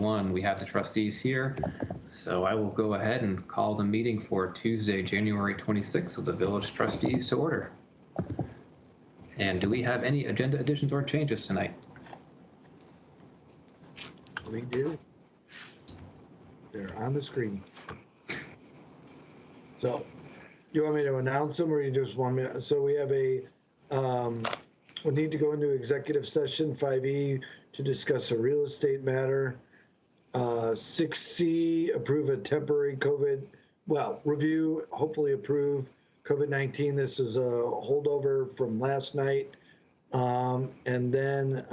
everyone. We have the trustees here, so I will go ahead and call the meeting for Tuesday, January 26th of the Village Trustees to order. And do we have any agenda additions or changes tonight? We do. They're on the screen. So, you want me to announce them, or you just want me to? So we have we need to go into executive session 5E to discuss a real estate matter. 6C, approve a temporary review, hopefully approve COVID-19. This is a holdover from last night. And then,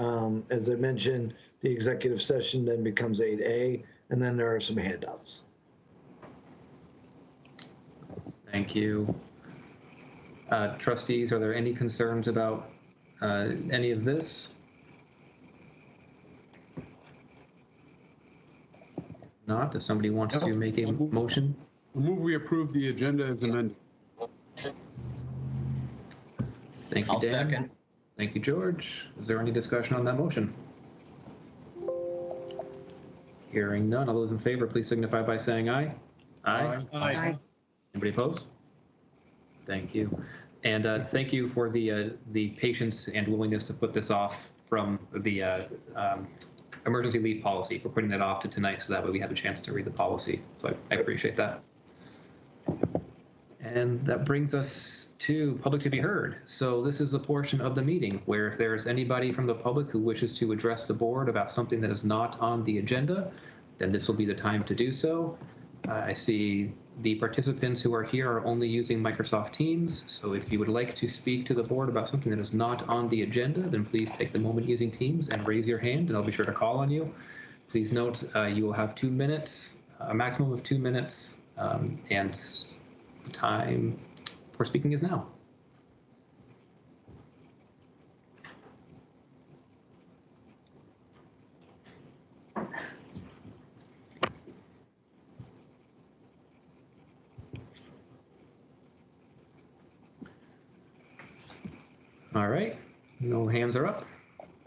as I mentioned, the executive session then becomes 8A, and then there are some handouts. Thank you. Trustees, are there any concerns about any of this? Not. If somebody wants to make a motion. Move we approve the agenda as amended. Thank you, I'll Dan. second. Thank you, George. Is there any discussion on that motion? Hearing none. All those in favor, please signify by saying aye. Aye. Aye. Anybody opposed? Thank you. And thank you for the patience and willingness to put this off from the emergency leave policy, for putting that off to tonight so that way we have a chance to read the policy. So I appreciate that. And that brings us to public to be heard. So this is a portion of the meeting where if there's anybody from the public who wishes to address the board about something that is not on the agenda, then this will be the time to do so. I see the participants who are here are only using Microsoft Teams. So if you would like to speak to the board about something that is not on the agenda, then please take the moment using Teams and raise your hand, and I'll be sure to call on you. Please note you will have 2 minutes, a maximum of 2 minutes, and the time for speaking is now. All right, no hands are up.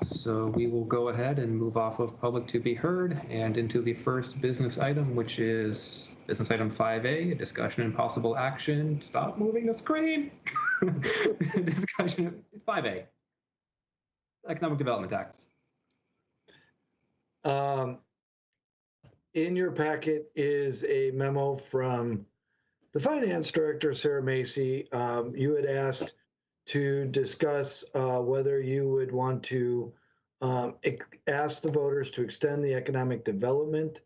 So we will go ahead and move off of public to be heard and into the first business item, which is business item 5A, discussion and possible action. Stop moving the screen. Discussion 5A, economic development tax. In your packet is a memo from the finance director, Sarah Macy. You had asked to discuss whether you would want to ask the voters to extend the economic development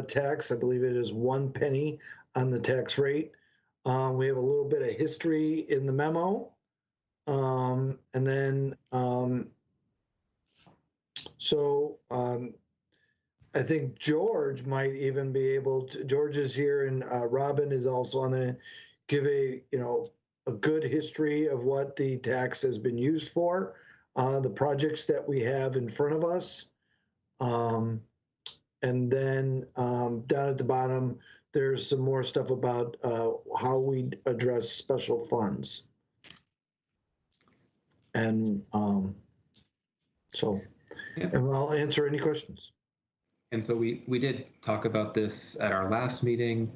tax. I believe it is 1 penny on the tax rate. We have a little bit of history in the memo. And then, I think George might even be able to, George is here, and Robin is also on the, give a good history of what the tax has been used for, the projects that we have in front of us. And then down at the bottom, there's some more stuff about how we address special funds. And and I'll answer any questions. And so we did talk about this at our last meeting.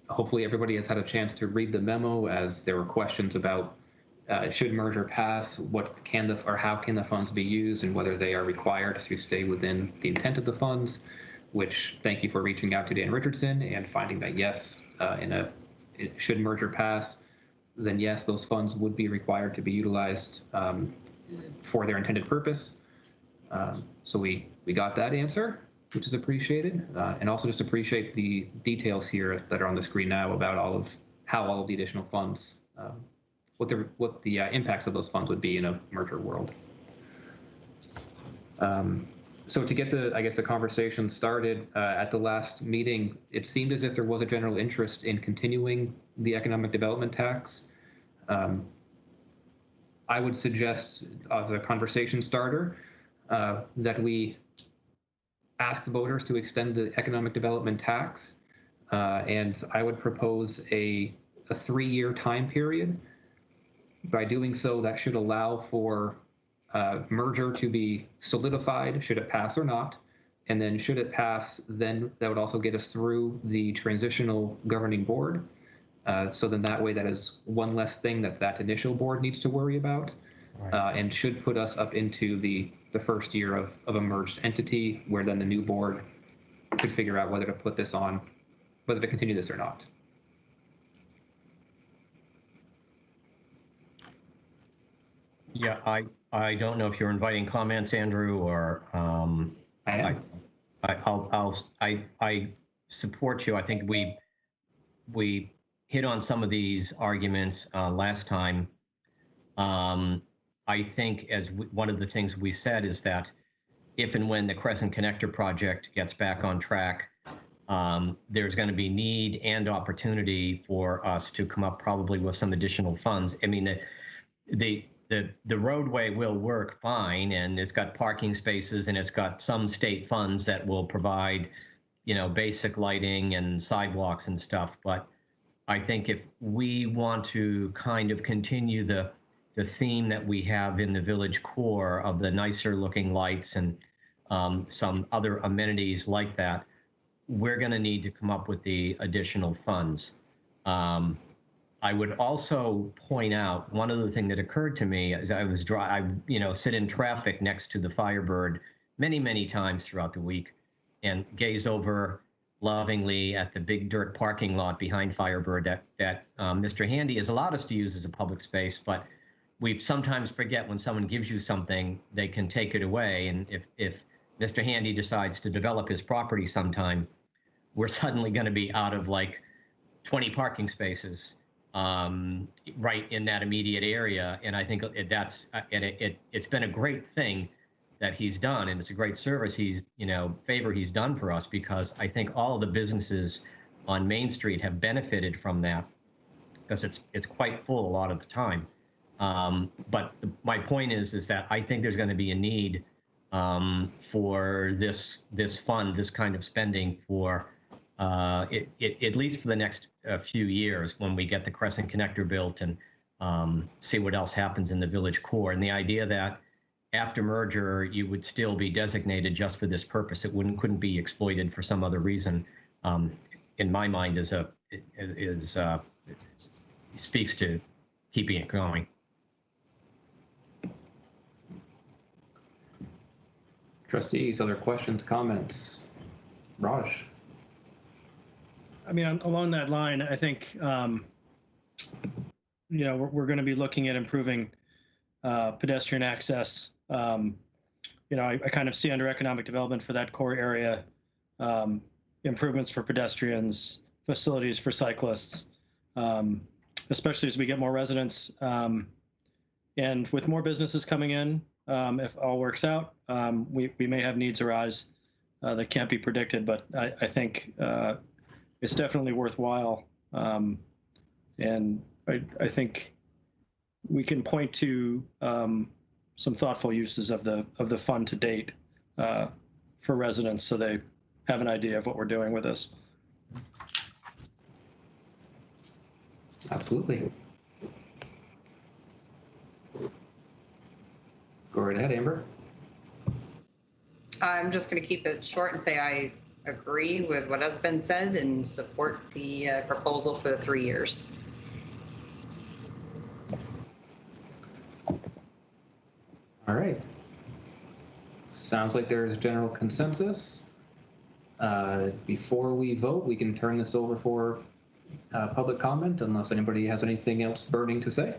Hopefully everybody has had a chance to read the memo, as there were questions about should merger pass, how can the funds be used, and whether they are required to stay within the intent of the funds, which thank you for reaching out to Dan Richardson and finding that yes, should merger pass, then yes, those funds would be required to be utilized for their intended purpose. So we got that answer, which is appreciated, and also just appreciate the details here that are on the screen now about how all of the additional funds, what the impacts of those funds would be in a merger world. So to get the conversation started at the last meeting, it seemed as if there was a general interest in continuing the economic development tax. I would suggest as a conversation starter that we ask the voters to extend the economic development tax, and I would propose a 3-year time period. By doing so, that should allow for merger to be solidified, should it pass or not, And then should it pass, then that would also get us through the transitional governing board. So then that way, that is one less thing that initial board needs to worry about, and should put us up into the first year of a merged entity, where then the new board could figure out whether to put this on, whether to continue this or not. Yeah, I don't know if you're inviting comments, Andrew, or I am. I support you. I think we hit on some of these arguments last time. I think one of the things we said is that if and when the Crescent Connector project gets back on track, there's going to be need and opportunity for us to come up probably with some additional funds. I mean, the roadway will work fine, and it's got parking spaces, and it's got some state funds that will provide, basic lighting and sidewalks and stuff. But I think if we want to kind of continue the theme that we have in the village core of the nicer looking lights and some other amenities like that, we're going to need to come up with the additional funds. I would also point out one other thing that occurred to me as I sit in traffic next to the Firebird many times throughout the week and gaze over lovingly at the big dirt parking lot behind Firebird that Mr. Handy has allowed us to use as a public space, but we sometimes forget when someone gives you something, they can take it away. And if Mr. Handy decides to develop his property sometime, we're suddenly going to be out of like 20 parking spaces right in that immediate area. And I think it's been a great thing that he's done, and it's a great service favor he's done for us, because I think all of the businesses on Main Street have benefited from that, because it's quite full a lot of the time. But my point is that I think there's going to be a need for this fund, this kind of spending for at least for the next few years, when we get the Crescent Connector built and see what else happens in the village core. And the idea that after merger, you would still be designated just for this purpose. It couldn't be exploited for some other reason. In my mind, speaks to keeping it going. Trustees, other questions, comments? Raj? I mean, along that line, I think, we're going to be looking at improving pedestrian access. I kind of see under economic development for that core area, improvements for pedestrians, facilities for cyclists, especially as we get more residents. And with more businesses coming in, if all works out, we may have needs arise that can't be predicted, but I think it's definitely worthwhile. And I think we can point to some thoughtful uses of the fund to date for residents, so they have an idea of what we're doing with this. Absolutely. Go right ahead, Amber. I'm just going to keep it short and say I agree with what has been said and support the proposal for the 3 years. All right. Sounds like there's general consensus. Before we vote, we can turn this over for public comment, unless anybody has anything else burning to say.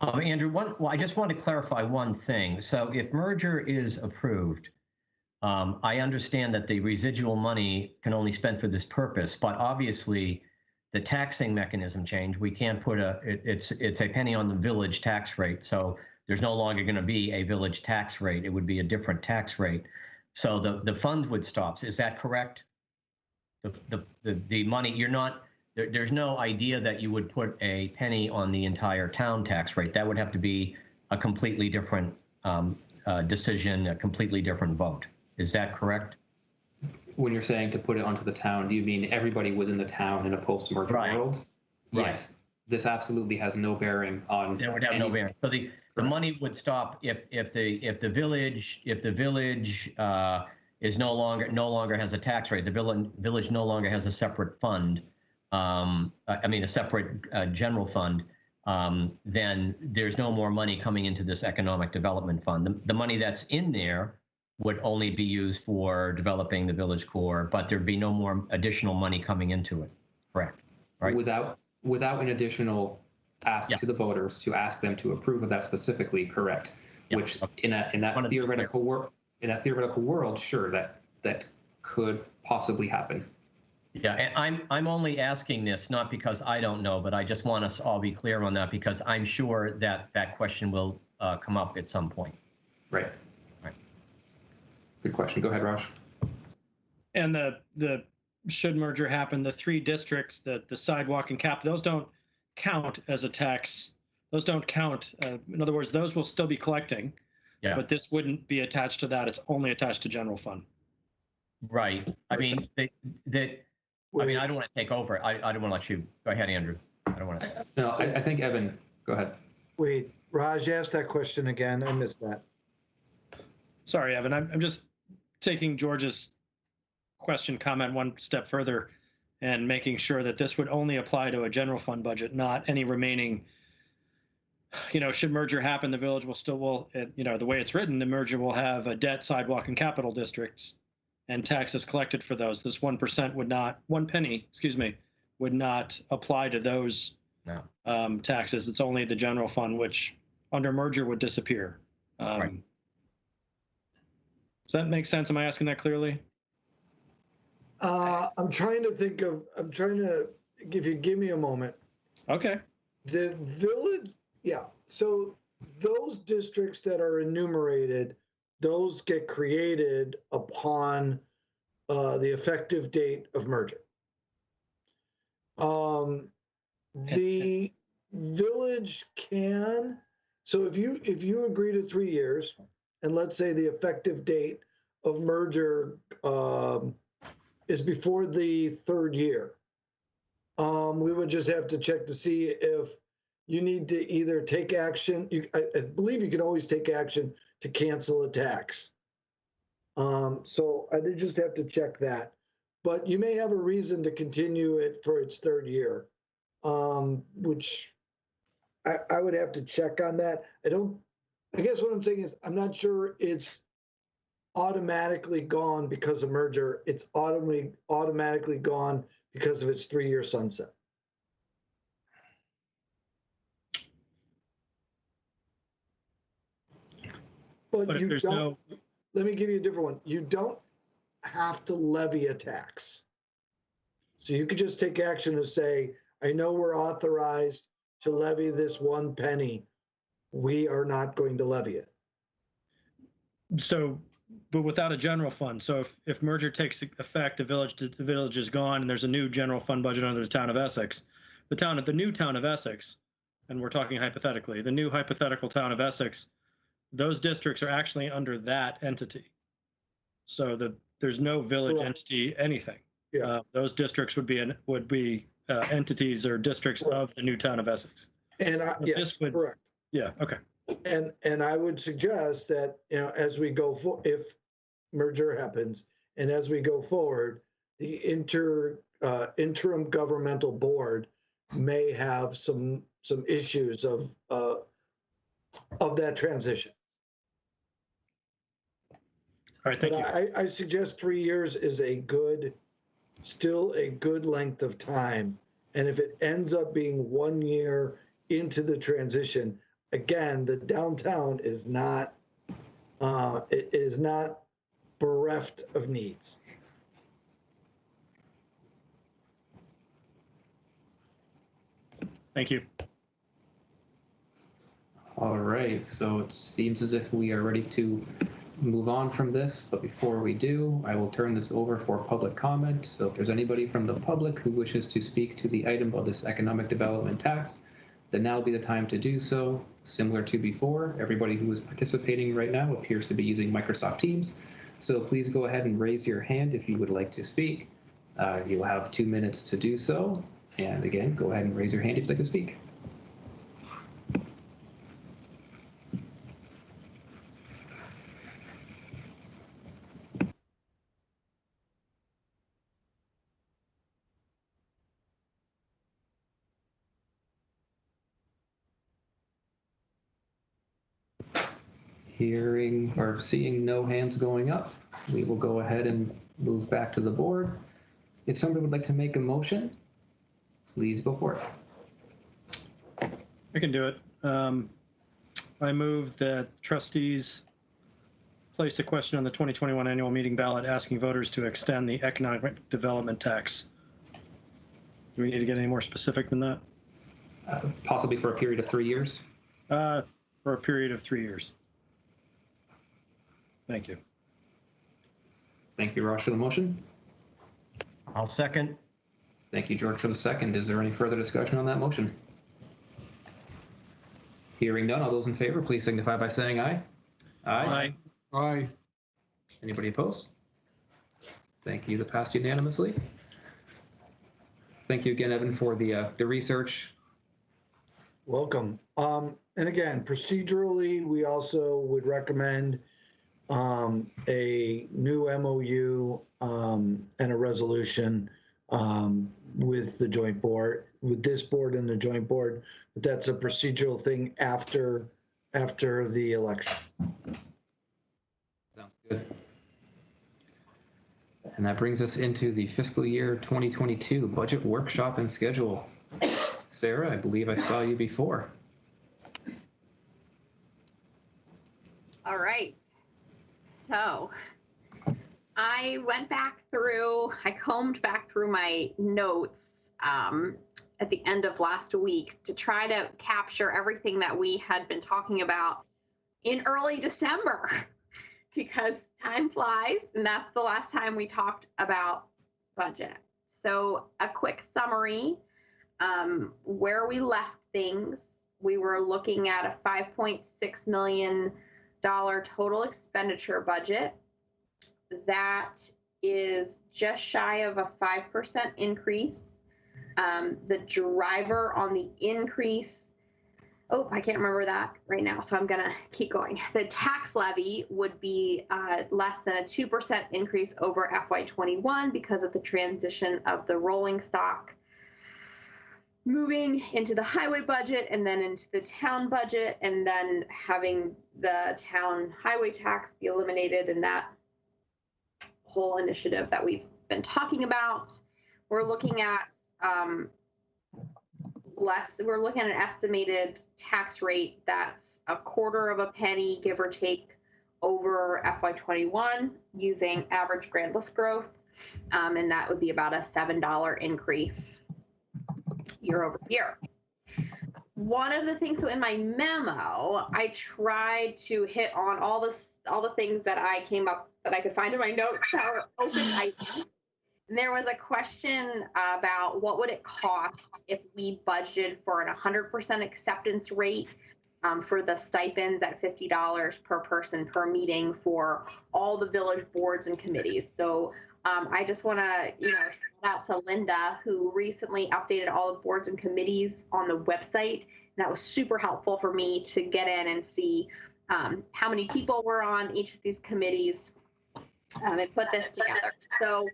Andrew, I just want to clarify one thing. So if merger is approved, I understand that the residual money can only spend for this purpose, but obviously the taxing mechanism changed. We can't put it's a penny on the village tax rate. So there's no longer going to be a village tax rate. It would be a different tax rate. So the fund would stop. Is that correct? The money, there's no idea that you would put a penny on the entire town tax rate. That would have to be a completely different decision, a completely different vote. Is that correct? When you're saying to put it onto the town, do you mean everybody within the town in a post-merger world? Right. Yes. This absolutely has no bearing on. It would have no bearing. So The money would stop if the village is no longer has a tax rate. The village no longer has a separate fund. A separate general fund. Then there's no more money coming into this economic development fund. The money that's in there would only be used for developing the village core, but there'd be no more additional money coming into it. Correct. Right. Without an additional ask to the voters to ask them to approve of that specifically. Correct. Yeah. Which in that theoretical world, sure, that could possibly happen. Yeah, and I'm only asking this not because I don't know, but I just want us all be clear on that, because I'm sure that question will come up at some point. Right. Good question. Go ahead, Raj. And the should merger happen, the 3 districts, the sidewalk and cap, those don't count as a tax. Those don't count. In other words, those will still be collecting, but this wouldn't be attached to that. It's only attached to general fund. Right. I mean, I don't want to take over. I don't want to let you go ahead, Andrew. I don't want to. No, I think Evan, go ahead. Wait, Raj, ask that question again. I missed that. Sorry, Evan. I'm just taking George's comment one step further and making sure that this would only apply to a general fund budget, not any remaining, should merger happen, the village will still, the way it's written, the merger will have a debt, sidewalk, and capital districts and taxes collected for those. This 1% would not, 1 penny, would not apply to those taxes. It's only the general fund, which under merger would disappear. Right. Does that make sense? Am I asking that clearly? I'm trying to, if you give me a moment. Okay. The village, so those districts that are enumerated, those get created upon the effective date of merger. The village can, so if you agree to 3 years, and let's say the effective date of merger is before the 3rd year, we would just have to check to see if you need to either take action. I believe you can always take action to cancel a tax. So I did just have to check that. But you may have a reason to continue it for its 3rd year, which I would have to check on that. I guess what I'm saying is I'm not sure it's automatically gone because of merger. It's automatically gone because of its 3-year sunset. But you don't, let me give you a different one. You don't have to levy a tax. So you could just take action to say, I know we're authorized to levy this 1 penny. We are not going to levy it. So, but without a general fund. So if merger takes effect, the village is gone, and there's a new general fund budget under the town of Essex. The new town of Essex, and we're talking hypothetically, the new hypothetical town of Essex, those districts are actually under that entity. So there's no village entity anything. Yeah. Those districts would be entities or districts of the new town of Essex. And yes, correct. Yeah. Okay. And I would suggest that, as we go if merger happens, and as we go forward, the interim governmental board may have some issues of that transition. All right, thank you. I suggest 3 years is still a good length of time. And if it ends up being 1 year into the transition, again, the downtown is not bereft of needs. Thank you. All right, so it seems as if we are ready to move on from this, but before we do, I will turn this over for public comment. So if there's anybody from the public who wishes to speak to the item of this economic development tax, then now would be the time to do so. Similar to before, everybody who is participating right now appears to be using Microsoft Teams. So please go ahead and raise your hand if you would like to speak. You'll have 2 minutes to do so. And again, go ahead and raise your hand if you'd like to speak. Hearing or seeing no hands going up, we will go ahead and move back to the board. If somebody would like to make a motion, please go for it. I can do it. I move that trustees place a question on the 2021 annual meeting ballot asking voters to extend the economic development tax. Do we need to get any more specific than that? Possibly for a period of 3 years. For a period of 3 years. Thank you. Thank you, Raj, for the motion. I'll second. Thank you, George, for the second. Is there any further discussion on that motion? Hearing none, all those in favor, please signify by saying aye. Aye. Aye. Anybody opposed? Thank you. That passed unanimously. Thank you again, Evan, for the research. Welcome. And again, procedurally, we also would recommend a new MOU and a resolution with the joint board, with this board and the joint board. But that's a procedural thing after the election. Sounds good. And that brings us into the fiscal year 2022 budget workshop and schedule. Sarah, I believe I saw you before. All right. So I went back through, I combed back through my notes at the end of last week to try to capture everything that we had been talking about in early December because time flies and that's the last time we talked about budget. So a quick summary, where we left things, we were looking at a $5.6 million total expenditure budget. That is just shy of a 5% increase. The driver on the increase, oh, I can't remember that right now, so I'm gonna keep going. The tax levy would be less than a 2% increase over FY21 because of the transition of the rolling stock moving into the highway budget and then into the town budget, and then having the town highway tax be eliminated, and that whole initiative that we've been talking about. We're looking at we're looking at an estimated tax rate that's a quarter of a penny, give or take, over FY21 using average grand list growth, and that would be about a $7 increase year over year. One of the things, so in my memo, I tried to hit on all the things that I came up that I could find in my notes that were open items. And there was a question about what would it cost if we budgeted for an 100% acceptance rate for the stipends at $50 per person per meeting for all the village boards and committees. So I just want to, shout out to Linda, who recently updated all the boards and committees on the website. And that was super helpful for me to get in and see how many people were on each of these committees and put this together. So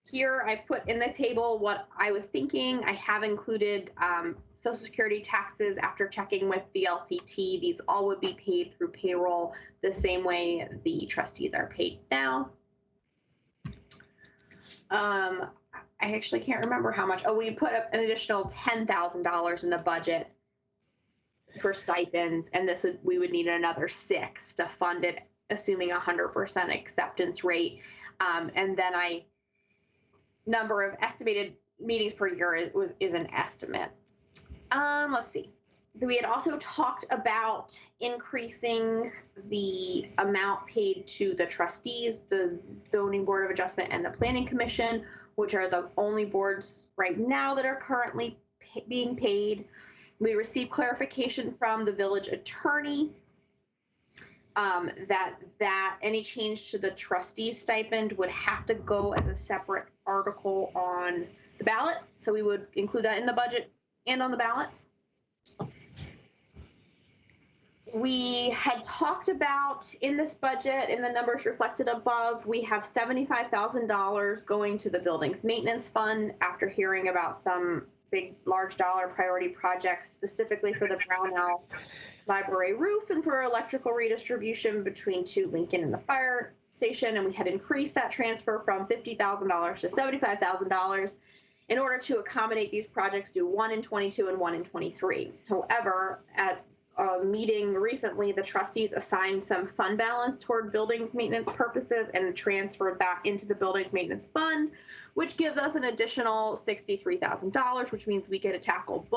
here I've put in the table what I was thinking. I have included Social Security taxes after checking with the LCT. These all would be paid through payroll the same way the trustees are paid now. I actually can't remember how much. Oh, we put up an additional $10,000 in the budget for stipends, and we would need another $6 to fund it, assuming 100% acceptance rate. And then number of estimated meetings per year is an estimate. Let's see. We had also talked about increasing the amount paid to the trustees, the Zoning Board of Adjustment, and the Planning Commission, which are the only boards right now that are currently being paid. We received clarification from the village attorney that any change to the trustee stipend would have to go as a separate article on the ballot. So we would include that in the budget and on the ballot. We had talked about in this budget, in the numbers reflected above, we have $75,000 going to the buildings maintenance fund after hearing about some big, large dollar priority projects specifically for the Brownell Library roof and for electrical redistribution between 2 Lincoln and the fire station. And we had increased that transfer from $50,000 to $75,000 in order to accommodate these projects due 1 in 22 and 1 in 23. However, at a meeting recently, the trustees assigned some fund balance toward buildings maintenance purposes and transferred that into the buildings maintenance fund, which gives us an additional $63,000, which means we get to tackle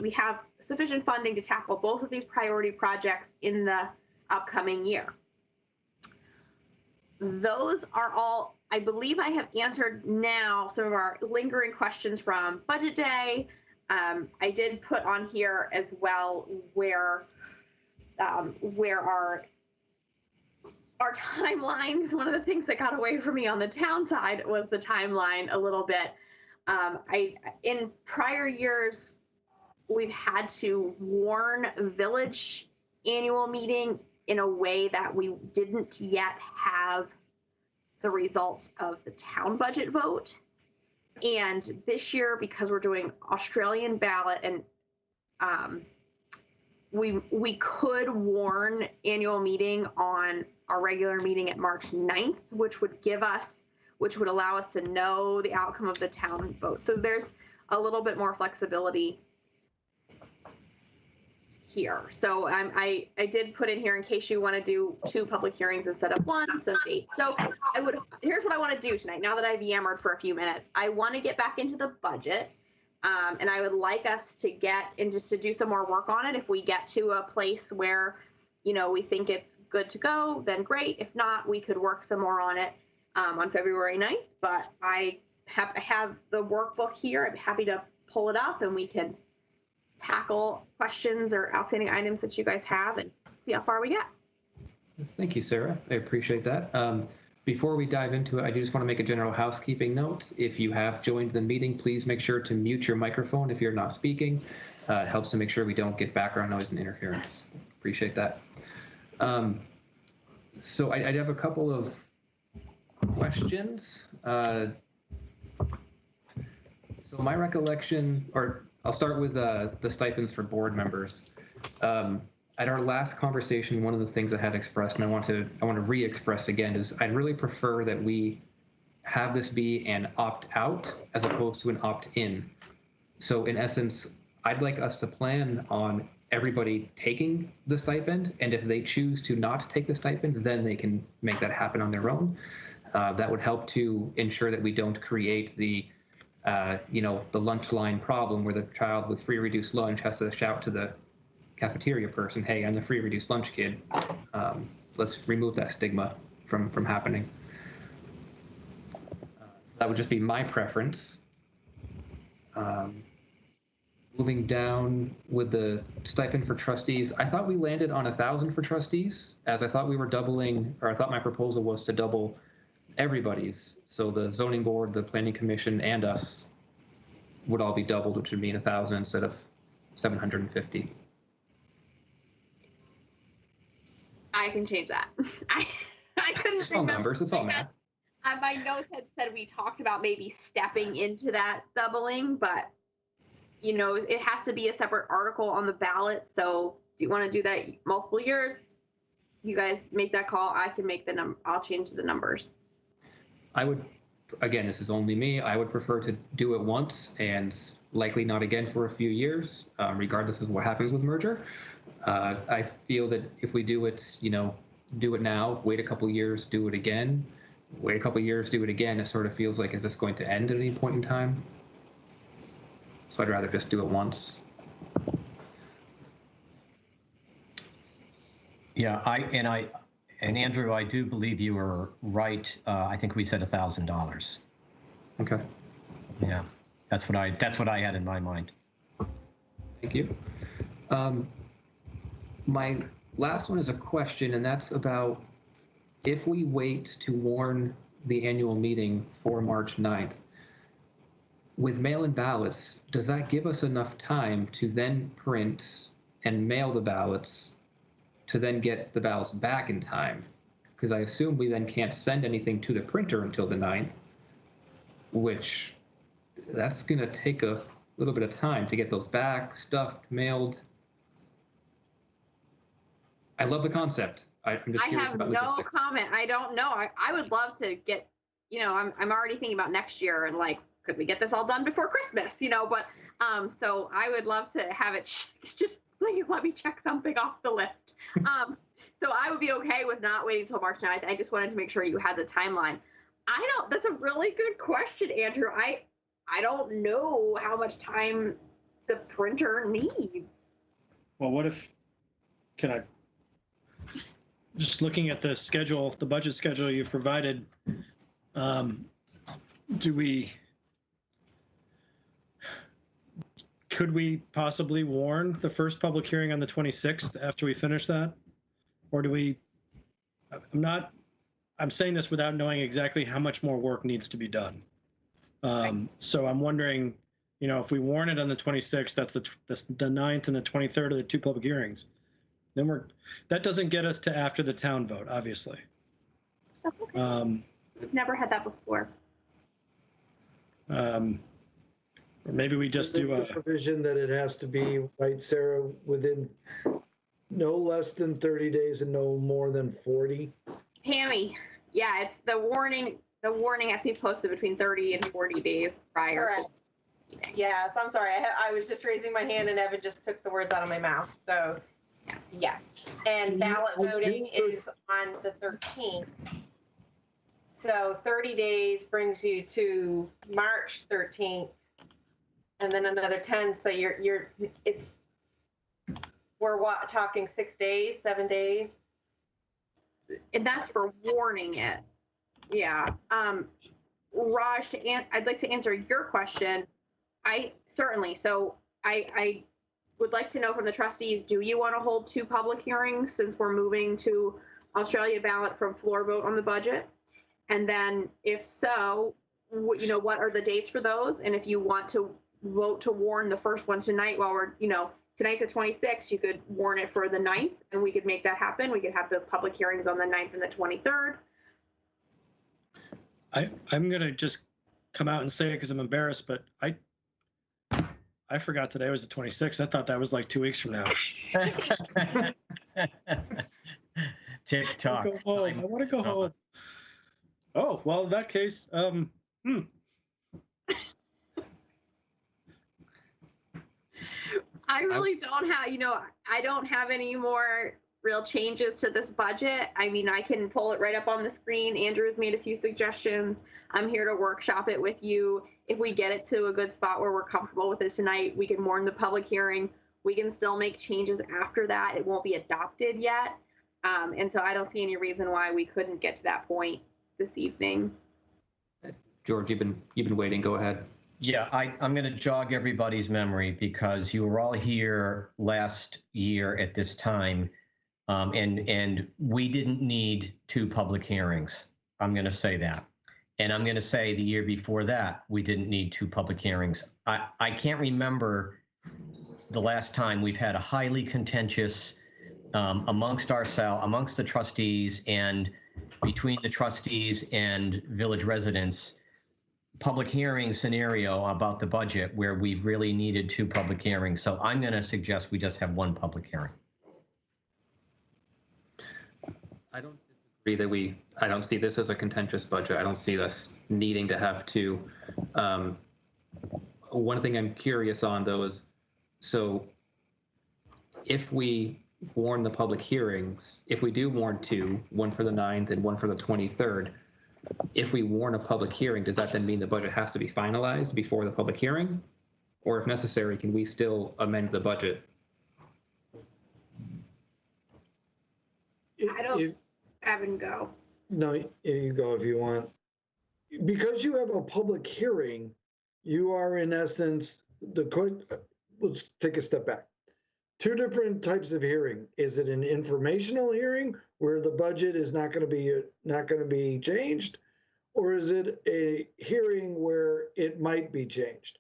we have sufficient funding to tackle both of these priority projects in the upcoming year. Those are all, I believe I have answered now some of our lingering questions from Budget Day. I did put on here as well where our timelines. One of the things that got away from me on the town side was the timeline a little bit. In prior years, we've had to warn village annual meeting in a way that we didn't yet have the results of the town budget vote. And this year, because we're doing Australian ballot and we could warn annual meeting on our regular meeting at March 9th, which would allow us to know the outcome of the town vote. So there's a little bit more flexibility here. So I did put in here in case you want to do 2 public hearings instead of 1, some dates. So here's what I want to do tonight. Now that I've yammered for a few minutes, I want to get back into the budget. And I would like us to get and just to do some more work on it. If we get to a place where, we think it's good to go, then great. If not, we could work some more on it on February 9th. But I have the workbook here. I'm happy to pull it up and we can tackle questions or outstanding items that you guys have and see how far we get. Thank you, Sarah. I appreciate that. Before we dive into it, I just want to make a general housekeeping note. If you have joined the meeting, please make sure to mute your microphone if you're not speaking. It helps to make sure we don't get background noise and interference. Appreciate that. So I have a couple of questions. So my recollection, or I'll start with the stipends for board members. At our last conversation, one of the things I had expressed, and I want to re-express again, is I'd really prefer that we have this be an opt-out as opposed to an opt-in. So in essence, I'd like us to plan on everybody taking the stipend, and if they choose to not take the stipend, then they can make that happen on their own. That would help to ensure that we don't create the lunch line problem where the child with free reduced lunch has to shout to the cafeteria person, hey, I'm the free reduced lunch kid. Let's remove that stigma from happening. That would just be my preference. Moving down with the stipend for trustees, I thought we landed on 1,000 for trustees, as I thought we were doubling, or I thought my proposal was to double everybody's. So the zoning board, the planning commission, and us would all be doubled, which would mean 1,000 instead of 750. I can change that. I couldn't It's all remember. numbers, it's all math. My notes had said we talked about maybe stepping into that doubling, but it has to be a separate article on the ballot. So do you want to do that multiple years? You guys make that call. I can make I'll change the numbers. I would, again, this is only me, I would prefer to do it once and likely not again for a few years, regardless of what happens with merger. I feel that if we do it, do it now, wait a couple years, do it again, wait a couple years, do it again, it sort of feels like, is this going to end at any point in time? So I'd rather just do it once. Yeah, and Andrew, I do believe you were right. I think we said $1,000. Okay. Yeah, that's what I had in my mind. Thank you. My last one is a question, and that's about if we wait to warn the annual meeting for March 9th, with mail-in ballots, does that give us enough time to then print and mail the ballots to then get the ballots back in time? Because I assume we then can't send anything to the printer until the 9th, which that's going to take a little bit of time to get those back, stuffed, mailed. I love the concept. I'm just I curious have about no logistics. comment. I don't know. I would love to get, I'm already thinking about next year and like, could we get this all done before Christmas? But so I would love to have it. Just please let me check something off the list. So I would be okay with not waiting until March 9th. I just wanted to make sure you had the timeline. That's a really good question, Andrew. I don't know how much time the printer needs. Well, what if, can I, just looking at the schedule, the budget schedule you've provided, could we possibly warn the first public hearing on the 26th after we finish that? Or do we, I'm saying this without knowing exactly how much more work needs to be done. So I'm wondering, if we warn it on the 26th, that's the 9th and the 23rd are the two public hearings. Then that doesn't get us to after the town vote, obviously. That's okay. We've never had that before. Or maybe we just do a provision that it has to be, right, Sarah, within no less than 30 days and no more than 40. Tammy, yeah, it's the warning. The warning has to be posted between 30 and 40 days prior. Correct. Yes, I'm sorry. I was just raising my hand and Evan just took the words out of my mouth. So, yes. And ballot voting is on the 13th. So 30 days brings you to March 13th, and then another 10. So we're talking 6 days, 7 days. And that's for warning it. Yeah. Raj, I'd like to answer your question. So I would like to know from the trustees, do you want to hold two public hearings since we're moving to Australia ballot from floor vote on the budget? And then if so, what are the dates for those? And if you want to vote to warn the first one tonight while we're, tonight's the 26th, you could warn it for the 9th and we could make that happen. We could have the public hearings on the 9th and the 23rd. I'm going to just come out and say it because I'm embarrassed, but I forgot today was the 26th. I thought that was like 2 weeks from now. Tick tock. I want to go home. Oh, well, in that case, I really don't have, I don't have any more real changes to this budget. I mean, I can pull it right up on the screen. Andrew's made a few suggestions. I'm here to workshop it with you. If we get it to a good spot where we're comfortable with this tonight, we can warn the public hearing. We can still make changes after that. It won't be adopted yet. And so I don't see any reason why we couldn't get to that point this evening. George, you've been waiting. Go ahead. Yeah, I'm going to jog everybody's memory because you were all here last year at this time, and we didn't need two public hearings. I'm going to say that. And I'm going to say the year before that, we didn't need two public hearings. I can't remember the last time we've had a highly contentious amongst the trustees and between the trustees and village residents public hearing scenario about the budget where we really needed two public hearings. So I'm going to suggest we just have one public hearing. I don't disagree that I don't see this as a contentious budget. I don't see us needing to have two. One thing I'm curious on though is, so if we warn the public hearings, if we do warn two, one for the 9th and one for the 23rd, if we warn a public hearing, does that then mean the budget has to be finalized before the public hearing? Or if necessary, can we still amend the budget? I don't have and go. No, you go if you want. Because you have a public hearing, you are in essence, let's take a step back. Two different types of hearing. Is it an informational hearing where the budget is not going to be changed, or is it a hearing where it might be changed?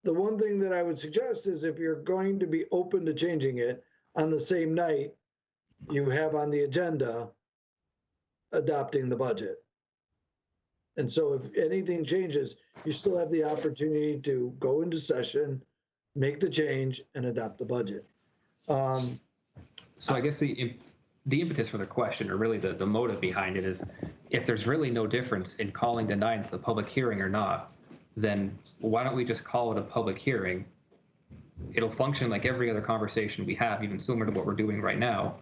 The one thing that I would suggest is if you're going to be open to changing it on the same night you have on the agenda adopting the budget. And so if anything changes, you still have the opportunity to go into session, make the change, and adopt the budget. So I guess the impetus for the question, or really the motive behind it, is if there's really no difference in calling the 9th a public hearing or not, then why don't we just call it a public hearing? It'll function like every other conversation we have, even similar to what we're doing right now,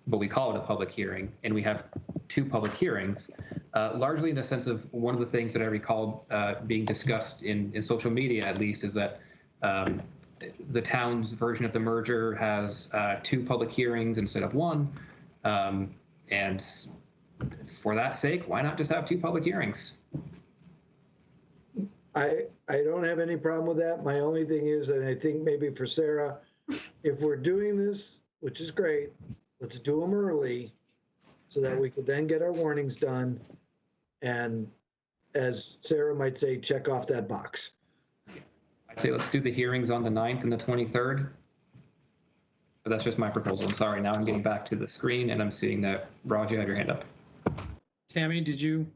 but we call it a public hearing, and we have 2 public hearings, largely in the sense of one of the things that I recall being discussed in social media, at least, is that the town's version of the merger has 2 public hearings instead of 1. And for that sake, why not just have 2 public hearings? I don't have any problem with that. My only thing is, and I think maybe for Sarah, if we're doing this, which is great, let's do them early so that we could then get our warnings done. And as Sarah might say, check off that box. I'd say let's do the hearings on the 9th and the 23rd. But that's just my proposal. I'm sorry. Now I'm getting back to the screen and I'm seeing that, Raj, you have your hand up. Tammy, you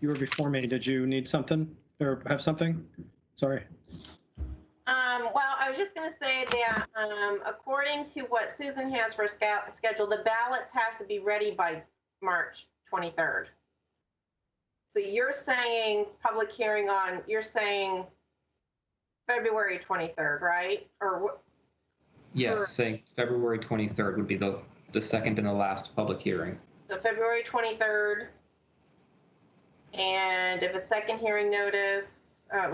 were before me. Did you need something or have something? Sorry. Well, I was just going to say that according to what Susan has for a schedule, the ballots have to be ready by March 23rd. So you're saying public hearing on, you're saying February 23rd, right? Or what? Yes, saying February 23rd would be the second and the last public hearing. So February 23rd. And if a second hearing notice, and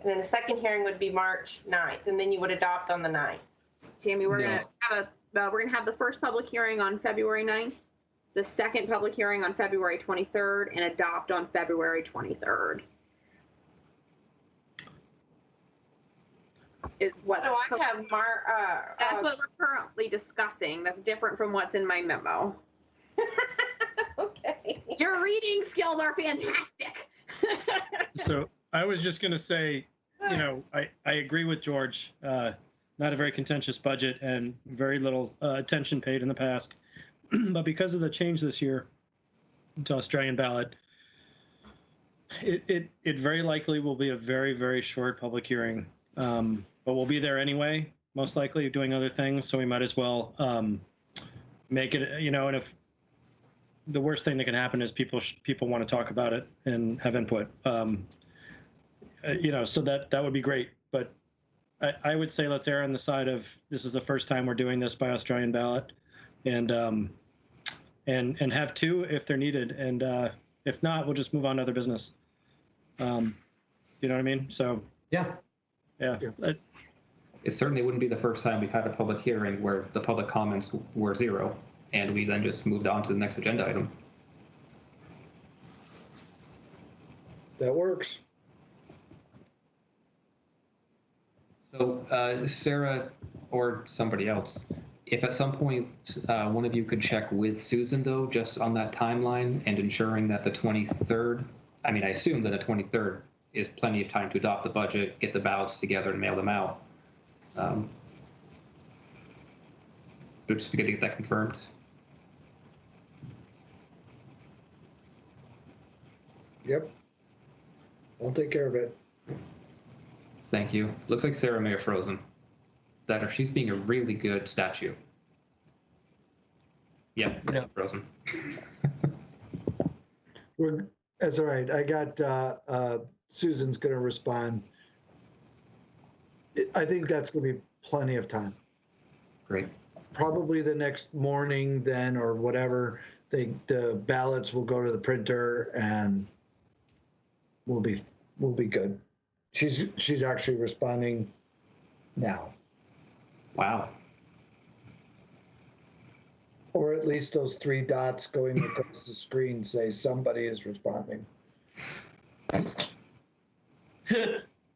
then the second hearing would be March 9th, and then you would adopt on the 9th. Tammy, we're gonna have the first public hearing on February 9th, the second public hearing on February 23rd, and adopt on February 23rd. Is what. So I have that's what we're currently discussing. That's different from what's in my memo. Okay. Your reading skills are fantastic. So I was just going to say, I agree with George. Not a very contentious budget and very little attention paid in the past. But because of the change this year to Australian ballot, it very likely will be a very, very short public hearing. But we'll be there anyway, most likely doing other things. So we might as well make it, and if the worst thing that can happen is people want to talk about it and have input, so that would be great. But I would say let's err on the side of this is the first time we're doing this by Australian ballot, and have 2 if they're needed, and if not, we'll just move on to other business. You know what I mean? So Yeah. It certainly wouldn't be the first time we've had a public hearing where the public comments were 0, and we then just moved on to the next agenda item. That works. So Sarah or somebody else, if at some point one of you could check with Susan, though, just on that timeline and ensuring that the 23rd, I assume that the 23rd is plenty of time to adopt the budget, get the ballots together, and mail them out. But just be good to get that confirmed. Yep. I'll take care of it. Thank you. Looks like Sarah may have frozen. That or she's being a really good statue. Yeah, frozen. That's all right. I got Susan's going to respond. I think that's going to be plenty of time. Great. Probably the next morning then, or whatever. The ballots will go to the printer and we'll be good. She's actually responding now. Wow. Or at least those 3 dots going across the screen say somebody is responding.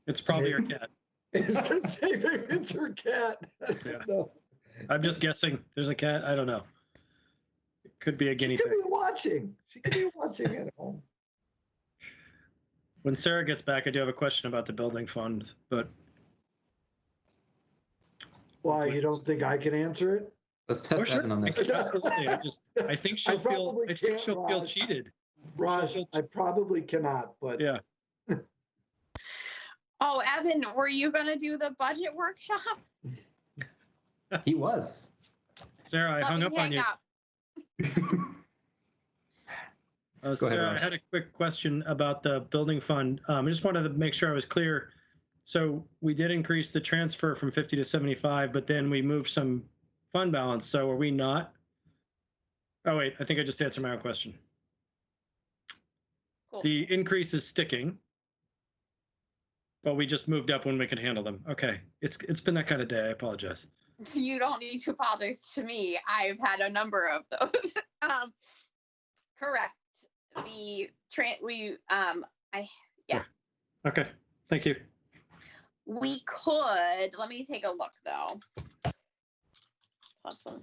it's probably your cat. Is to say maybe it's her cat. Yeah. No. I'm just guessing. There's a cat. I don't know. It could be a guinea She could pig. be watching. She could be watching at home. When Sarah gets back, I do have a question about the building fund, but Why, you don't think I can answer it? Let's test Evan on this. Absolutely. I think she'll feel probably can't, cheated. Raj, I probably cannot, but Yeah. Oh, Evan, were you going to do the budget workshop? He was. Sarah, I Let hung me up on hang you. up. Go ahead, Sarah, I Raj. had a quick question about the building fund. I just wanted to make sure I was clear. So we did increase the transfer from 50 to 75, but then we moved some fund balance. So are we not? Oh, wait, I think I just answered my own question. Cool. The increase is sticking, but we just moved up when we could handle them. Okay, it's been that kind of day. I apologize. You don't need to apologize to me. I've had a number of those. Correct. Okay, thank you. We could, let me take a look though. Plus one.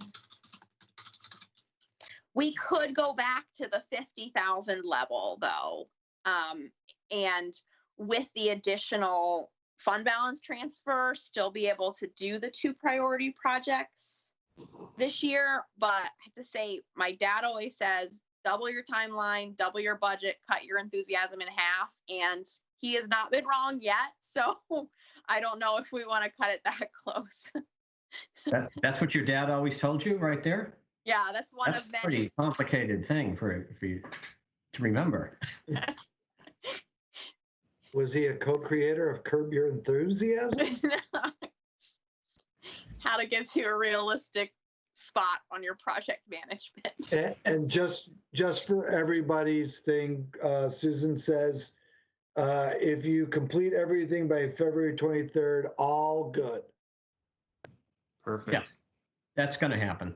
We could go back to the 50,000 level though. And with the additional fund balance transfer, still be able to do the 2 priority projects this year. But I have to say, my dad always says, double your timeline, double your budget, cut your enthusiasm in half. And he has not been wrong yet. So I don't know if we want to cut it that close. That's what your dad always told you right there? Yeah, that's one That's of a many. pretty complicated thing for you to remember. was he a co-creator of Curb Your Enthusiasm? How to get to a realistic spot on your project management. And just for everybody's thing, Susan says, if you complete everything by February 23rd, all good. Perfect. Yeah. That's going to happen.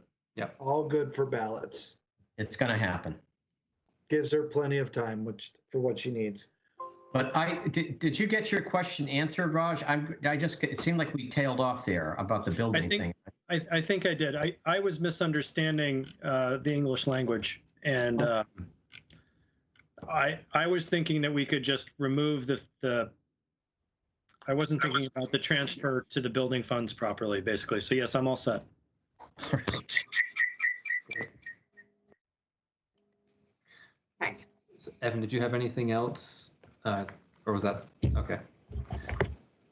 All good for ballots. It's going to happen. Gives her plenty of time for what she needs. But did you get your question answered, Raj? It seemed like we tailed off there about the building thing. I think I did. I was misunderstanding the English language, and I was thinking that we could just remove the. I wasn't thinking about the transfer to the building funds properly, basically. So yes, I'm all set. Okay. So, Evan, did you have anything else? Or was that, okay.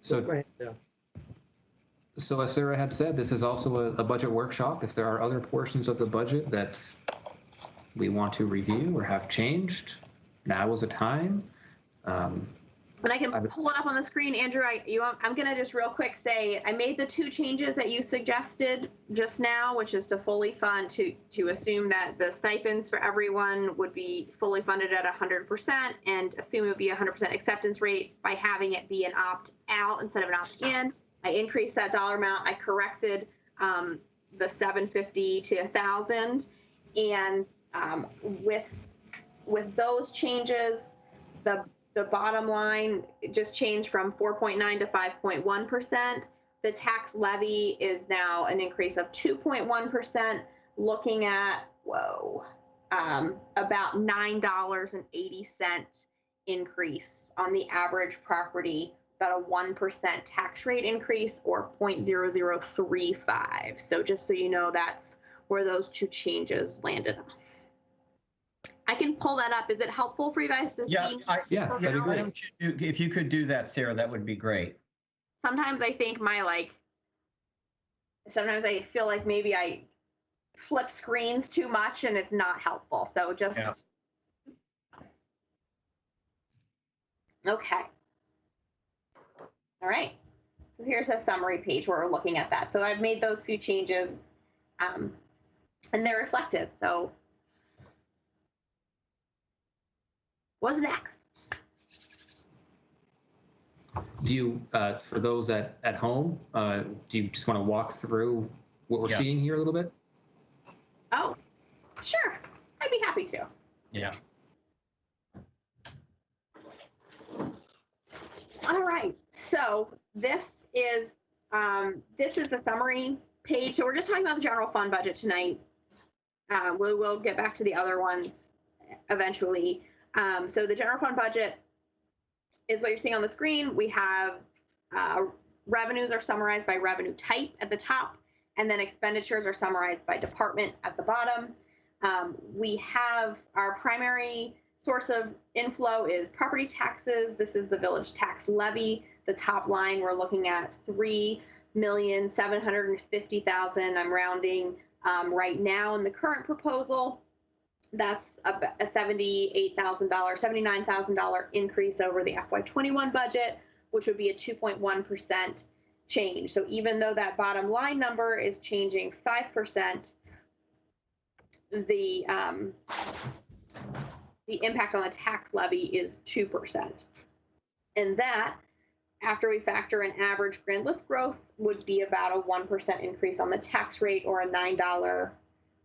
So, Yeah. so as Sarah had said, this is also a budget workshop. If there are other portions of the budget that we want to review or have changed, now is a time. And I can pull it up on the screen, Andrew. I'm going to just real quick say I made the 2 changes that you suggested just now, which is to fully fund, to assume that the stipends for everyone would be fully funded at 100% and assume it would be 100% acceptance rate by having it be an opt-out instead of an opt-in. I increased that dollar amount. I corrected the 750 to 1,000, and with those changes, the bottom line just changed from 4.9 to 5.1%. The tax levy is now an increase of 2.1%, looking at, about $9.80 increase on the average property, about a 1% tax rate increase, or 0.0035. So just so you know, that's where those 2 changes landed us. I can pull that up. Is it helpful for you guys to see? that'd be Why great. don't you if you could do that, Sarah, that would be great. Sometimes I think sometimes I feel like maybe I flip screens too much and it's not helpful. So just, Okay. All right. So here's a summary page where we're looking at that. So I've made those few changes and they're reflected. So what's next? Do you, for those at home, do you just want to walk through what we're seeing here a little bit? Oh, sure. I'd be happy to. Yeah. All right. So this is the summary page. So we're just talking about the general fund budget tonight. We will get back to the other ones eventually. So the general fund budget is what you're seeing on the screen. We have revenues are summarized by revenue type at the top, and then expenditures are summarized by department at the bottom. We have our primary source of inflow is property taxes. This is the village tax levy. The top line, we're looking at $3,750,000. I'm rounding right now in the current proposal. That's a $78,000, $79,000 increase over the FY21 budget, which would be a 2.1% change. So even though that bottom line number is changing 5%, the impact on the tax levy is 2%. And that, after we factor in average grand list growth, would be about a 1% increase on the tax rate, or a $9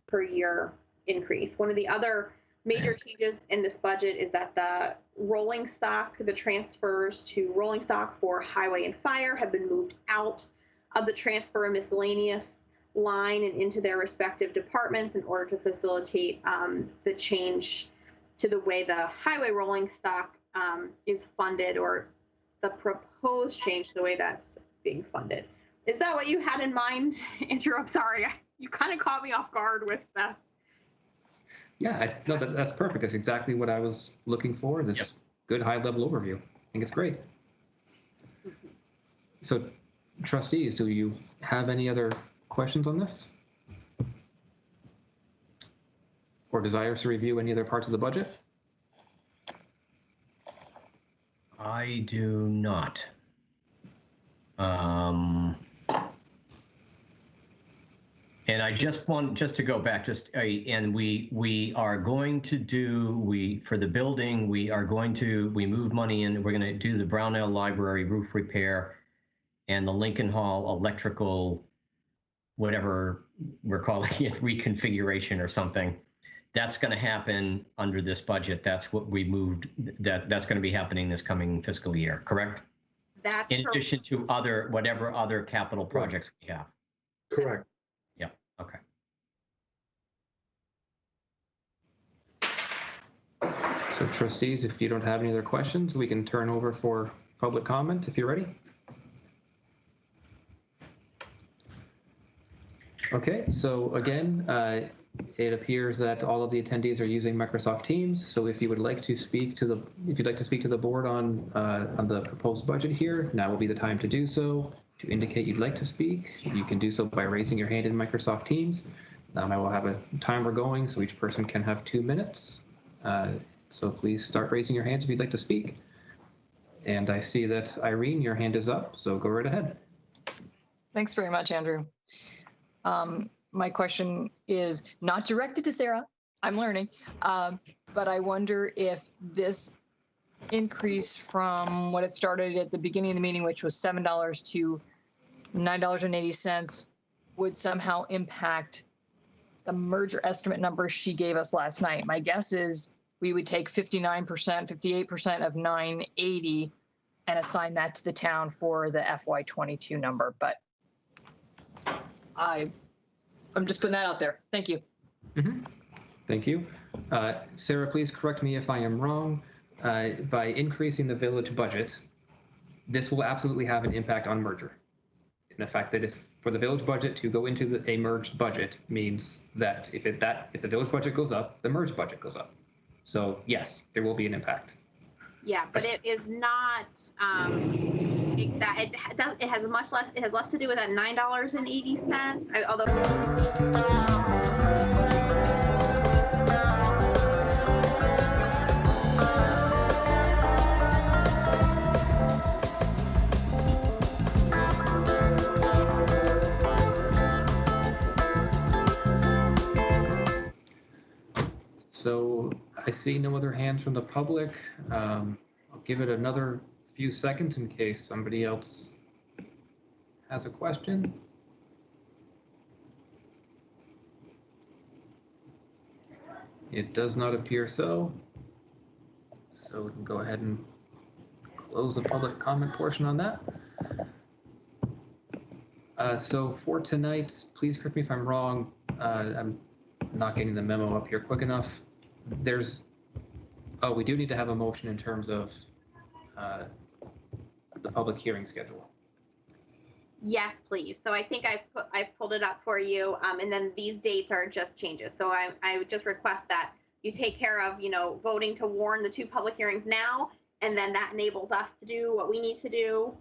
per year increase. One of the other major changes in this budget is that the rolling stock, the transfers to rolling stock for highway and fire have been moved out of the transfer and miscellaneous line and into their respective departments in order to facilitate the change to the way the highway rolling stock is funded, or the proposed change to the way that's being funded. Is that what you had in mind, Andrew? I'm sorry, you kind of caught me off guard with that. Yeah, no, that's perfect. That's exactly what I was looking for. This good high-level overview. I think it's great. So, trustees, do you have any other questions on this? Or desires to review any other parts of the budget? I do not. And I just want to go back, and we are going to do, for the building, we move money in, we're going to do the Brownell Library roof repair and the Lincoln Hall electrical, whatever we're calling it, reconfiguration or something. That's going to happen under this budget. That's what we moved, that's going to be happening this coming fiscal year, correct? That's in addition to whatever other capital projects we have. Correct. Yeah, okay. So trustees, if you don't have any other questions, we can turn over for public comment if you're ready. Okay, so again, it appears that all of the attendees are using Microsoft Teams. So if you would like to speak to the board on the proposed budget here, now will be the time to do so. To indicate you'd like to speak, you can do so by raising your hand in Microsoft Teams. I will have a timer going, so each person can have 2 minutes. So please start raising your hands if you'd like to speak. And I see that Irene, your hand is up, so go right ahead. Thanks very much, Andrew. My question is not directed to Sarah. I'm learning, but I wonder if this increase from what it started at the beginning of the meeting, which was $7 to $9.80, would somehow impact the merger estimate numbers she gave us last night. My guess is we would take 59%, 58% of 980 and assign that to the town for the FY22 number, but I'm just putting that out there. Thank you. Mm-hmm. Thank you. Sarah, please correct me if I am wrong. By increasing the village budget, this will absolutely have an impact on merger. In the fact that if for the village budget to go into a merged budget means that if the village budget goes up, the merged budget goes up. So yes, there will be an impact. Yeah, but it is not. It has much less. It has less to do with that $9.80. Although. So I see no other hands from the public. I'll give it another few seconds in case somebody else has a question. It does not appear so. So we can go ahead and close the public comment portion on that. So for tonight, please correct me if I'm wrong. I'm not getting the memo up here quick enough. We do need to have a motion in terms of the public hearing schedule. Yes, please. So I think I've pulled it up for you, and then these dates are just changes. So I would just request that you take care of, voting to warn the 2 public hearings now, and then that enables us to do what we need to do.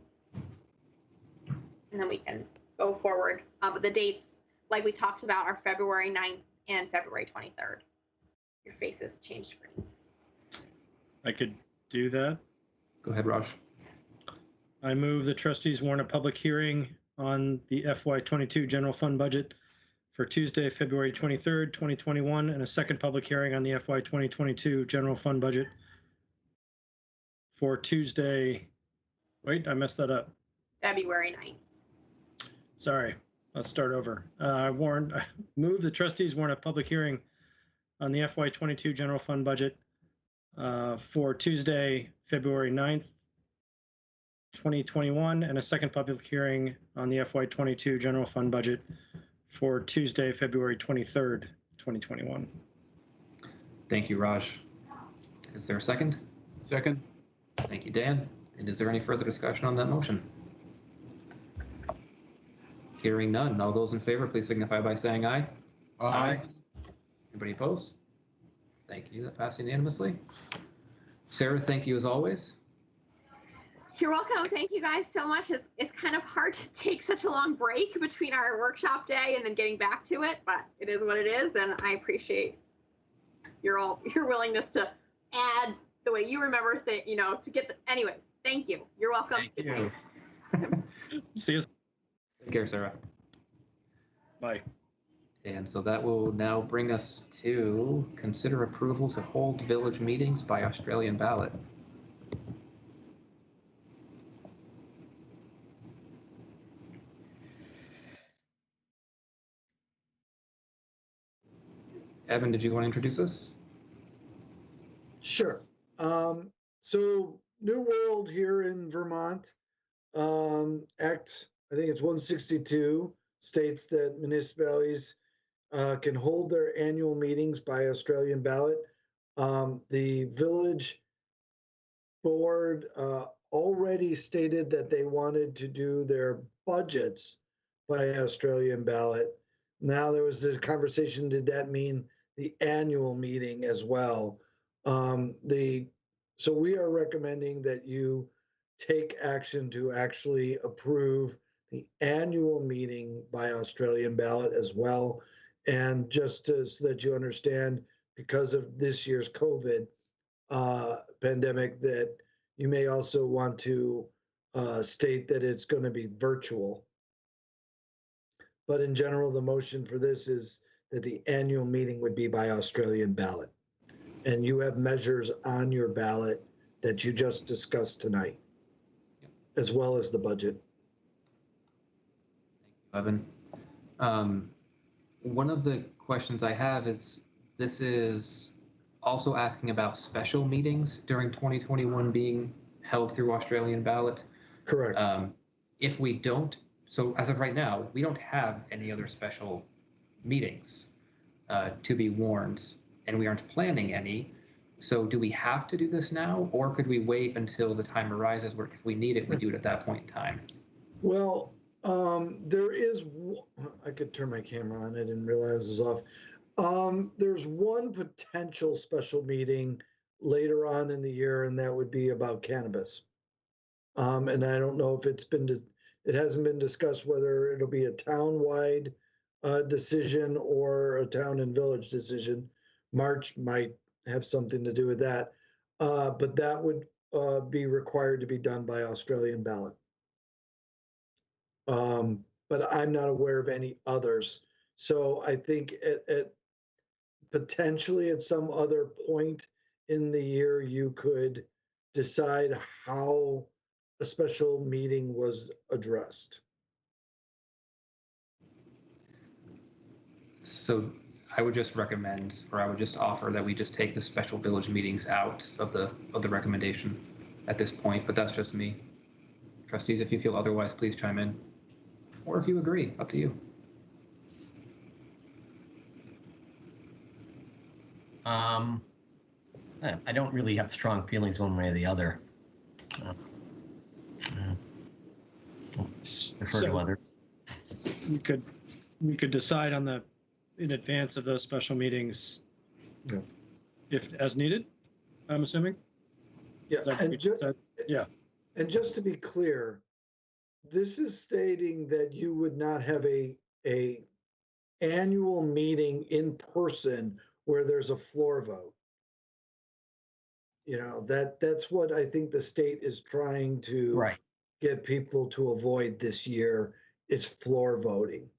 And then we can go forward. But the dates, like we talked about, are February 9th and February 23rd. Your faces changed screens. I could do that. Go ahead, Raj. I move the trustees warn a public hearing on the FY22 general fund budget for Tuesday, February 23rd, 2021, and a second public hearing on the FY 2022 general fund budget for Tuesday. Wait, I messed that up. February 9th. Sorry, let's start over. I move the trustees warn a public hearing on the FY 22 general fund budget for Tuesday, February 9th, 2021, and a second public hearing on the FY 22 general fund budget for Tuesday, February 23rd, 2021. Thank you, Raj. Is there a second? Second. Thank you, Dan. And is there any further discussion on that motion? Hearing none. All those in favor, please signify by saying aye. Aye. Anybody opposed? Thank you. That passed unanimously. Sarah, thank you as always. You're welcome. Thank you guys so much. It's kind of hard to take such a long break between our workshop day and then getting back to it, but it is what it is, and I appreciate your willingness to add the way you remember things, to get the, anyways, thank you. You're welcome. Thank you. See you. Take care, Sarah. Bye. And so that will now bring us to consider approval to hold village meetings by Australian ballot. Evan, did you want to introduce us? Sure. So New World here in Vermont, Act, I think it's 162, states that municipalities can hold their annual meetings by Australian ballot. The village board already stated that they wanted to do their budgets by Australian ballot. Now there was this conversation, did that mean the annual meeting as well? So we are recommending that you take action to actually approve the annual meeting by Australian ballot as well. And just so that you understand, because of this year's COVID pandemic, that you may also want to state that it's going to be virtual. But in general, the motion for this is that the annual meeting would be by Australian ballot. And you have measures on your ballot that you just discussed tonight, as well as the budget. Thank you, Evan. One of the questions I have is, this is also asking about special meetings during 2021 being held through Australian ballot. Correct. If we don't, so as of right now, we don't have any other special meetings to be warned, and we aren't planning any. So do we have to do this now, or could we wait until the time arises where if we need it, we do it at that point in time? Well, there is, I could turn my camera on, I didn't realize it was off. There's one potential special meeting later on in the year, and that would be about cannabis. And I don't know if it hasn't been discussed whether it'll be a town-wide decision or a town and village decision. March might have something to do with that, but that would be required to be done by Australian ballot. But I'm not aware of any others. So I think potentially at some other point in the year, you could decide how a special meeting was addressed. So I would just recommend, or I would just offer that we just take the special village meetings out of the recommendation at this point, but that's just me. Trustees, if you feel otherwise, please chime in. Or if you agree, up to you. I don't really have strong feelings one way or the other. Defer to others. We could decide on in advance of those special meetings. Yeah. if as needed, I'm assuming. Yeah, Is that what and you ju- said? Yeah. and just to be clear, this is stating that you would not have a annual meeting in person where there's a floor vote. You know, that's what I think the state is trying to Right. get people to avoid this year is floor voting.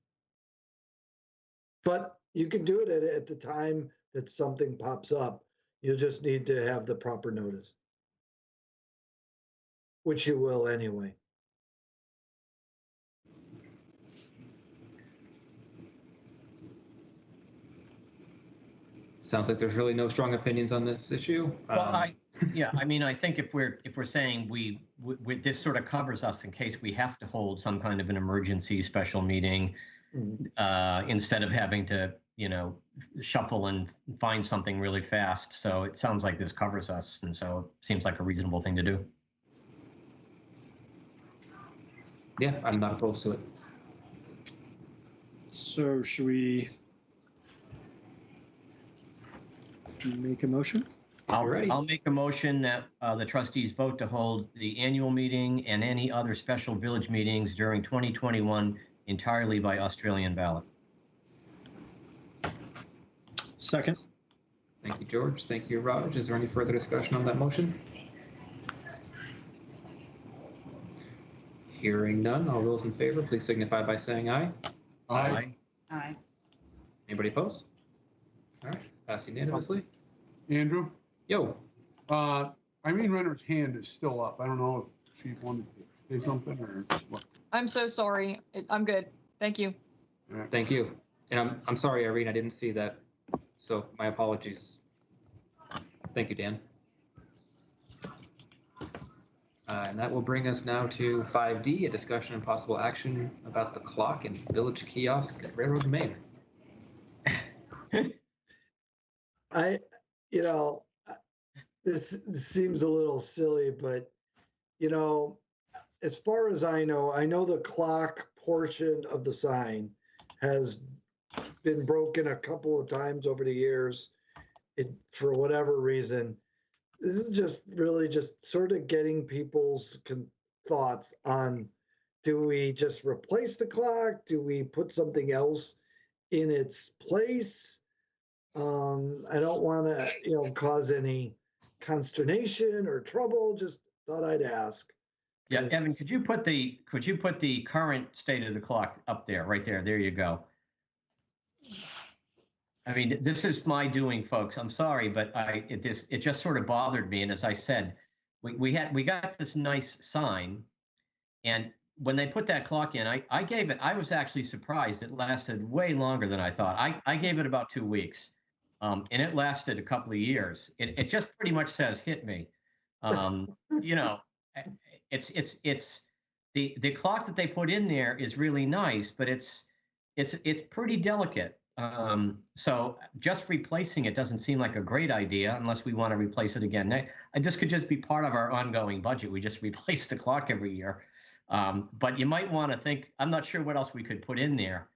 But you can do it at the time that something pops up. You'll just need to have the proper notice, which you will anyway. Sounds like there's really no strong opinions on this issue. Well, I mean, I think if we're saying this sort of covers us in case we have to hold some kind of an emergency special meeting, instead of having to, shuffle and find something really fast. So it sounds like this covers us, and so it seems like a reasonable thing to do. Yeah, I'm not opposed to it. So should we make a motion? I'll make a motion that the trustees vote to hold the annual meeting and any other special village meetings during 2021 entirely by Australian ballot. Second. Thank you, George. Thank you, Raj. Is there any further discussion on that motion? Hearing none, all those in favor, please signify by saying aye. Aye. Aye. Anybody opposed? All right, passed unanimously. Andrew, Yo, Irene Renner's hand is still up. I don't know if she wanted to say something or what. I'm so sorry. I'm good. Thank you. thank you. And I'm sorry, Irene, I didn't see that. So my apologies. Thank you, Dan. And that will bring us now to 5D, a discussion and possible action about the clock and village kiosk at Railroad Main. This seems a little silly, but as far as I know the clock portion of the sign has been broken a couple of times over the years. For whatever reason, this is just really just sort of getting people's thoughts on, do we just replace the clock? Do we put something else in its place? I don't want to, cause any consternation or trouble. Just thought I'd ask. Yeah, Evan, could you put the current state of the clock up there, right there? There you go. I mean, this is my doing, folks. I'm sorry, but it just sort of bothered me. And as I said, we got this nice sign, and when they put that clock in, I was actually surprised. It lasted way longer than I thought. I gave it about 2 weeks, and it lasted a couple of years. It just pretty much says "hit me," It's the clock that they put in there is really nice, but it's pretty delicate. So just replacing it doesn't seem like a great idea unless we want to replace it again. This could just be part of our ongoing budget. We just replace the clock every year. But you might want to think, I'm not sure what else we could put in there.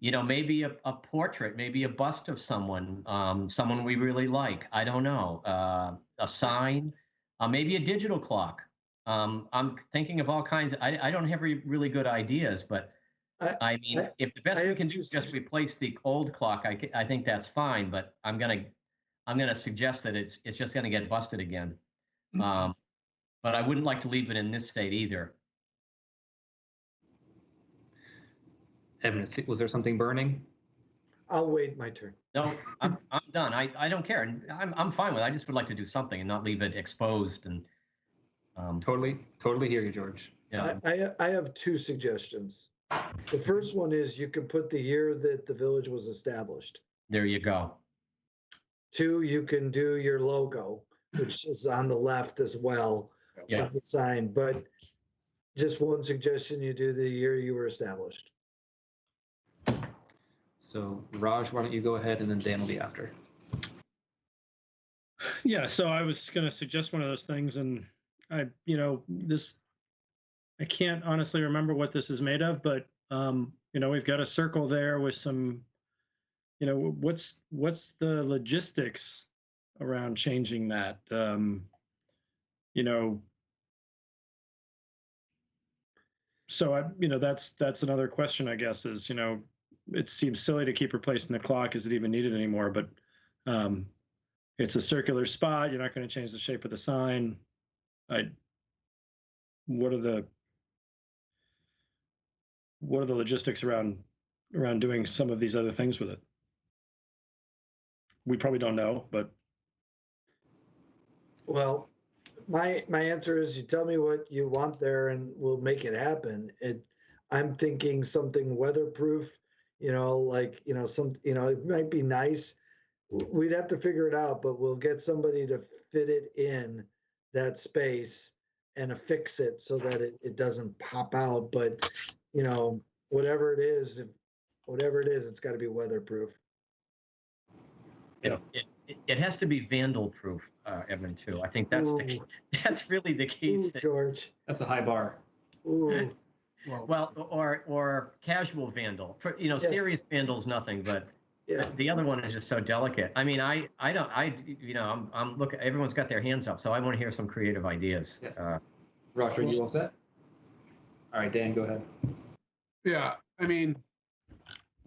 Maybe a portrait, maybe a bust of someone we really like. I don't know. A sign, maybe a digital clock. I'm thinking of all kinds. I don't have really good ideas, but if the best we can do is just replace the old clock, I think that's fine. But I'm gonna suggest that it's just gonna get busted again. But I wouldn't like to leave it in this state either. Evan, was there something burning? I'll wait my turn. No, I'm done. I don't care. And I'm fine with it. I just would like to do something and not leave it exposed. And totally hear you, George. Yeah. I have two suggestions. The first one is you can put the year that the village was established. There you go. Two, you can do your logo, which is on the left as well of the sign. But just one suggestion, you do the year you were established. So Raj, why don't you go ahead and then Dan will be after. Yeah, so I was going to suggest one of those things, and I can't honestly remember what this is made of, but we've got a circle there with some you know, what's the logistics around changing that? You know, so you know, that's another question, I guess, is, you know, it seems silly to keep replacing the clock. Is it even needed anymore? But it's a circular spot. You're not going to change the shape of the sign. What are the logistics around doing some of these other things with it? We probably don't know, but Well, my answer is you tell me what you want there and we'll make it happen. I'm thinking something weatherproof, you know, like, you know, it might be nice. We'd have to figure it out, but we'll get somebody to fit it in that space and affix it so that it doesn't pop out. But, you know, whatever it is, it's got to be weatherproof. It has to be vandal proof, Evan, too. I think that's that's really the key thing. George. That's a high bar. Ooh. Well, or casual vandal. For, you know, Yes. Serious vandal's nothing, but Yeah. the other one is just so delicate. I mean, you know, I'm looking. Everyone's got their hands up, so I want to hear some creative ideas. Yeah. Roger, you all set? All right, Dan, go ahead. Yeah, I mean,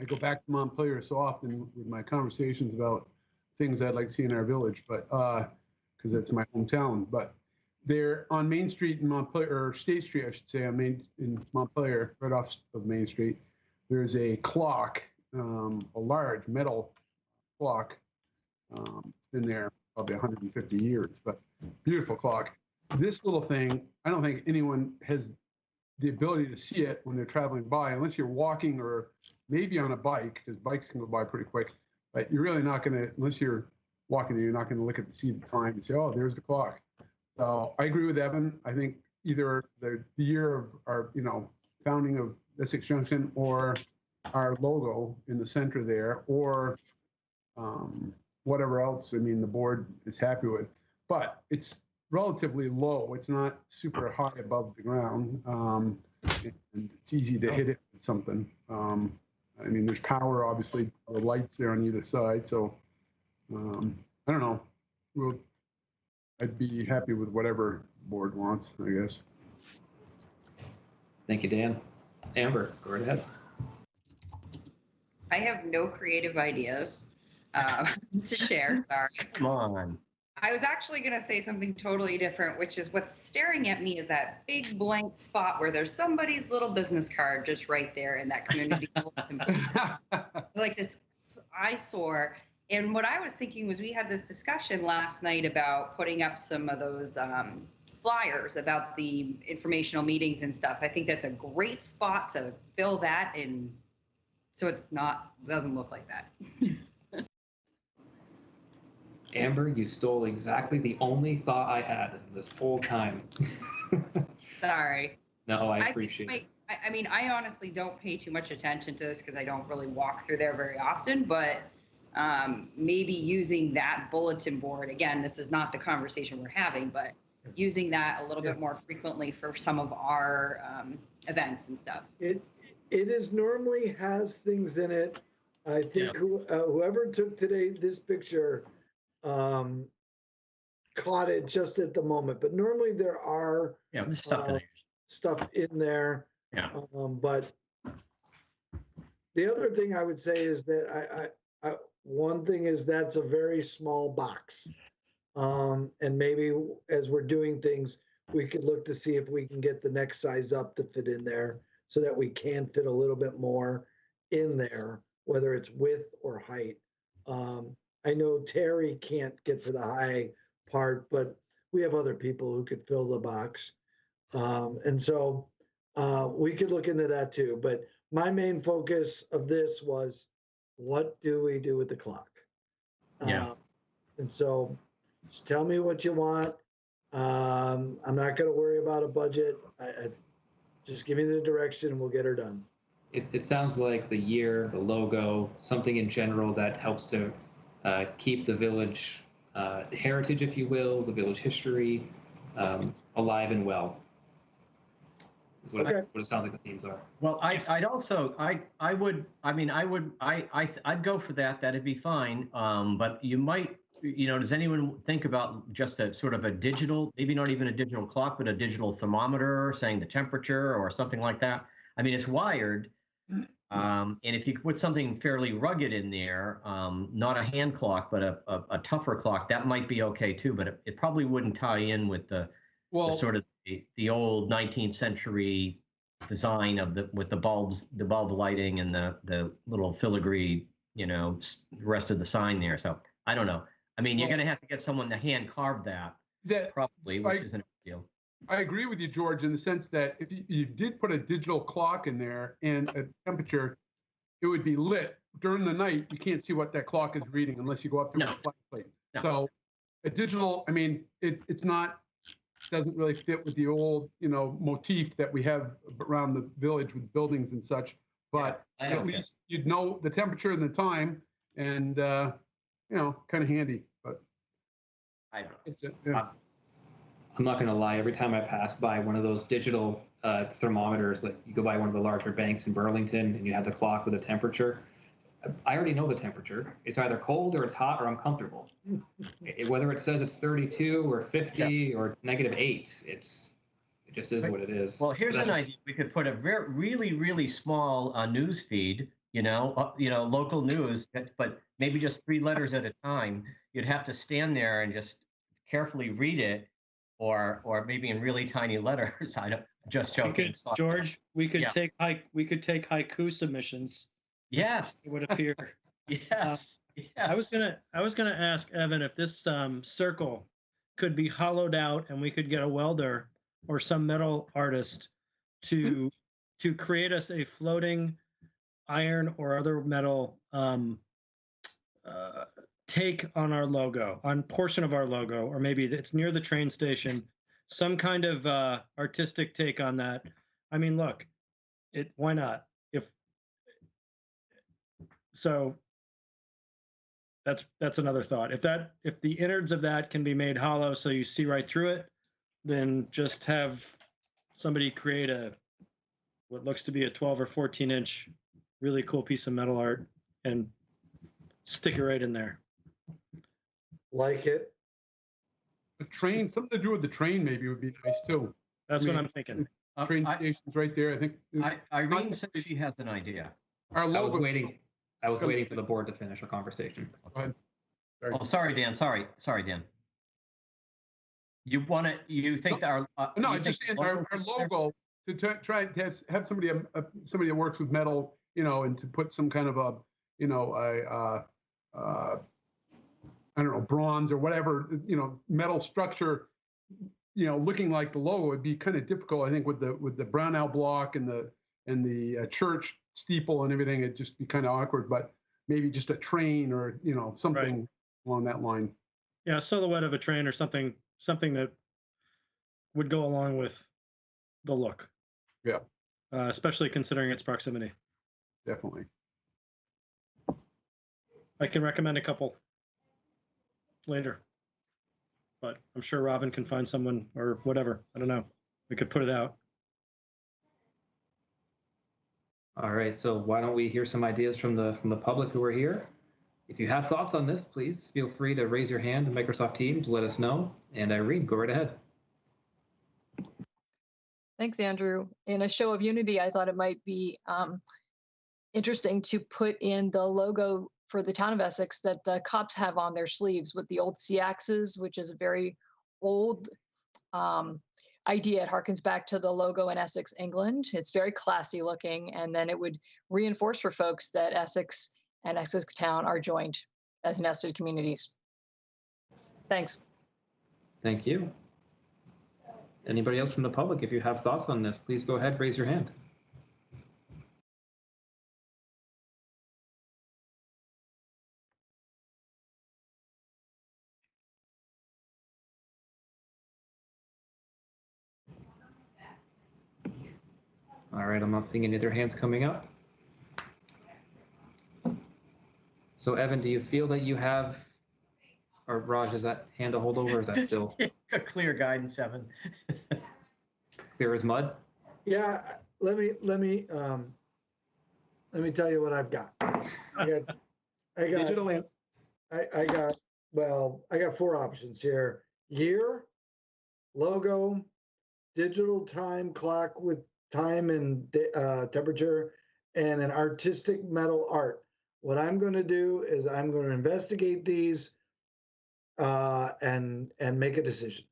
I go back to Montpelier so often with my conversations about things I'd like to see in our village, but because it's my hometown. But they're on Main Street in Montpelier, or State Street, I should say, in Montpelier, right off of Main Street. There's a clock, a large metal clock. It's been there probably 150 years, but beautiful clock. This little thing, I don't think anyone has the ability to see it when they're traveling by, unless you're walking or maybe on a bike, because bikes can go by pretty quick. But you're really not going to, unless you're walking there, you're not going to see the time and say, oh, there's the clock. So I agree with Evan. I think either the year of our, you know, founding of Essex Junction, or our logo in the center there, or whatever else, I mean, the board is happy with. But it's relatively low. It's not super high above the ground. And it's easy to hit it with something. I mean, there's power, obviously, the lights there on either side. So I don't know. I'd be happy with whatever the board wants, I guess. Thank you, Dan. Amber, go right ahead. I have no creative ideas to share. Sorry. Come on. I was actually going to say something totally different, which is what's staring at me is that big blank spot where there's somebody's little business card just right there in that community bulletin board. Like this eyesore. And what I was thinking was we had this discussion last night about putting up some of those flyers about the informational meetings and stuff. I think that's a great spot to fill that in, so doesn't look like that. Amber, you stole exactly the only thought I had this whole time. Sorry. No, I appreciate it. I mean, I honestly don't pay too much attention to this because I don't really walk through there very often, but maybe using that bulletin board, again, this is not the conversation we're having, but using that a little bit more frequently for some of our events and stuff. It is normally has things in it. I think whoever took this picture caught it just at the moment, but normally there are stuff in there. Yeah. But the other thing I would say is that one thing is that's a very small box. And maybe as we're doing things, we could look to see if we can get the next size up to fit in there so that we can fit a little bit more in there, whether it's width or height. I know Terry can't get to the high part, but we have other people who could fill the box. And so we could look into that too. But my main focus of this was, what do we do with the clock? And so just tell me what you want. I'm not going to worry about a budget. Just give me the direction and we'll get her done. It sounds like the year, the logo, something in general that helps to keep the village heritage, if you will, the village history alive and well. Is what, Okay. what it sounds like the themes are. Well, I'd also, I would, I mean, I'd go for that. That'd be fine. But you might, does anyone think about just a sort of a digital, maybe not even a digital clock, but a digital thermometer saying the temperature or something like that? I mean, it's wired. And if you put something fairly rugged in there, not a hand clock, but a tougher clock, that might be okay too. But it probably wouldn't tie in with the sort of the old 19th century design of with the bulbs, the bulb lighting, and the little filigree, rest of the sign there. So I don't know. I mean, you're going to have to get someone to hand carve that probably, which isn't a big deal. I agree with you, George, in the sense that if you did put a digital clock in there and a temperature, it would be lit during the night. You can't see what that clock is reading unless you go up to a flashlight. No. So a digital, I mean, it's not, doesn't really fit with the old, motif that we have around the village with buildings and such. But at least you'd know the temperature and the time, and kind of handy. But I don't know. It's I'm not going to lie. Every time I pass by one of those digital thermometers, like you go by one of the larger banks in Burlington and you have the clock with a temperature, I already know the temperature. It's either cold or it's hot or I'm comfortable. Whether it says it's 32 or 50 or -8, it just is what it is. Well, here's an idea. We could put a really, really small news feed, local news, but maybe just 3 letters at a time. You'd have to stand there and just carefully read it, or maybe in really tiny letters. I don't, just joking. George, we could take haiku submissions. Yes, it would appear. Yes. Yes. I was gonna ask Evan if this circle could be hollowed out and we could get a welder or some metal artist to create us a floating iron or other metal take on our logo, on portion of our logo, or maybe it's near the train station, some kind of artistic take on that. I mean, look, why not? So that's another thought. If the innards of that can be made hollow so you see right through it, then just have somebody create what looks to be a 12 or 14 inch really cool piece of metal art and stick it right in there. Like it. A train, something to do with the train maybe would be nice too. That's what I'm thinking. Train stations right there. I think. Irene said she has an idea. I was waiting for the board to finish our conversation. Go ahead. Sorry. Oh, sorry, Dan. Sorry, Dan. You think that our no, I'm just saying our logo to try to have somebody that works with metal, and to put some kind of I don't know, bronze or whatever, metal structure, looking like the logo would be kind of difficult. I think with the brownout block and the church steeple and everything, it'd just be kind of awkward. But maybe just a train or something along that line. Yeah, a silhouette of a train or something that would go along with the look. Yeah. Especially considering its proximity. Definitely. I can recommend a couple later, but I'm sure Robin can find someone or whatever. I don't know. We could put it out. All right, so why don't we hear some ideas from the public who are here? If you have thoughts on this, please feel free to raise your hand in Microsoft Teams. Let us know. And Irene, go right ahead. Thanks, Andrew. In a show of unity, I thought it might be interesting to put in the logo for the town of Essex that the cops have on their sleeves with the old sea axes, which is a very old idea. It harkens back to the logo in Essex, England. It's very classy looking, and then it would reinforce for folks that Essex and Essex Town are joined as nested communities. Thanks. Thank you. Anybody else from the public, if you have thoughts on this, please go ahead, raise your hand. All right, I'm not seeing any other hands coming up. So Evan, do you feel that you have, or Raj, is that hand to hold over, or is that still? A clear guidance, Evan. Clear as mud? Yeah, let me tell you what I've got. I Digital lamp. got 4 options here. Year, logo, digital time clock with time and temperature, and an artistic metal art. What I'm going to do is I'm going to investigate these and make a decision.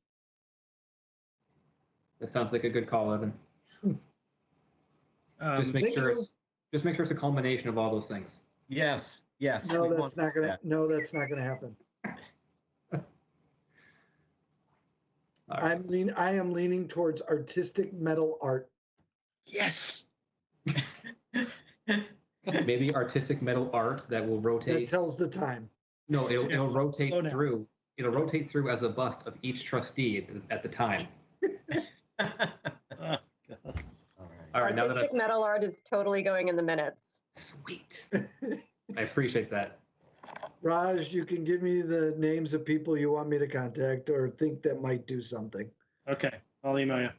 That sounds like a good call, Evan. Just make thank sure you. it's a culmination of all those things. Yes, yes. No, we that's want not gonna. that. No, that's not gonna happen. All right. I am leaning towards artistic metal art. Yes. Maybe artistic metal art that will That rotate. tells the time. No, it'll rotate Slow down. through. It'll rotate through as a bust of each trustee at the time. Oh, God. All right, now that Artistic metal art is totally going in the minutes. sweet. I appreciate that. Raj, you can give me the names of people you want me to contact or think that might do something. Okay, I'll email you.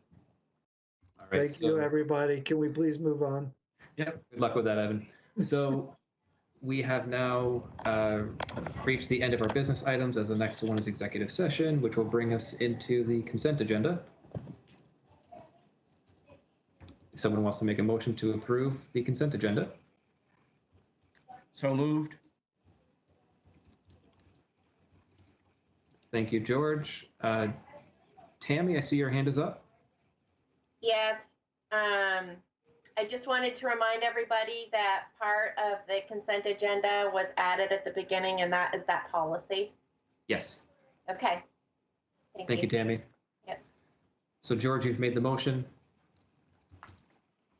All right. Thank you, everybody. Can we please move on? Yep. Good luck with that, Evan. So we have now reached the end of our business items, as the next one is executive session, which will bring us into the consent agenda. If someone wants to make a motion to approve the consent agenda. So moved. Thank you, George. Tammy, I see your hand is up. Yes. I just wanted to remind everybody that part of the consent agenda was added at the beginning, and that is that policy. Yes. Okay. Thank you, Tammy. Yep. So George, you've made the motion.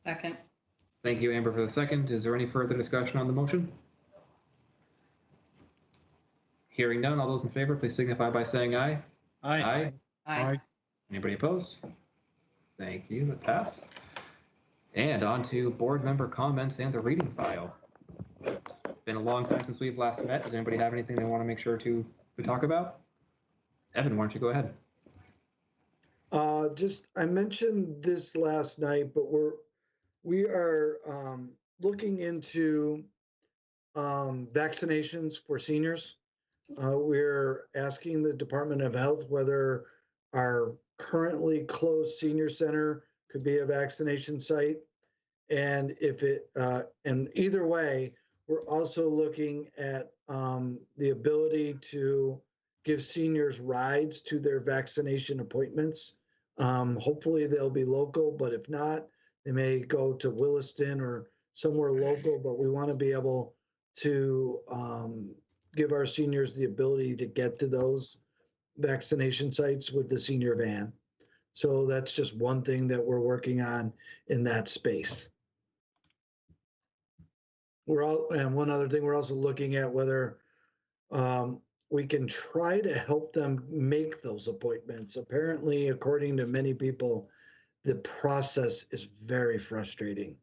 Second. Thank you, Amber, for the second. Is there any further discussion on the motion? Hearing none, all those in favor, please signify by saying aye. Aye. Aye. Anybody opposed? Thank you, that passed. And on to board member comments and the reading file. It's been a long time since we've last met. Does anybody have anything they want to make sure to talk about? Evan, why don't you go ahead? I mentioned this last night, but we are looking into vaccinations for seniors. We're asking the Department of Health whether our currently closed senior center could be a vaccination site. And and either way, we're also looking at the ability to give seniors rides to their vaccination appointments. Hopefully they'll be local, but if not, they may go to Williston or somewhere local, but we want to be able to give our seniors the ability to get to those vaccination sites with the senior van. So that's just one thing that we're working on in that space. And one other thing, we're also looking at whether we can try to help them make those appointments. Apparently, according to many people, the process is very frustrating.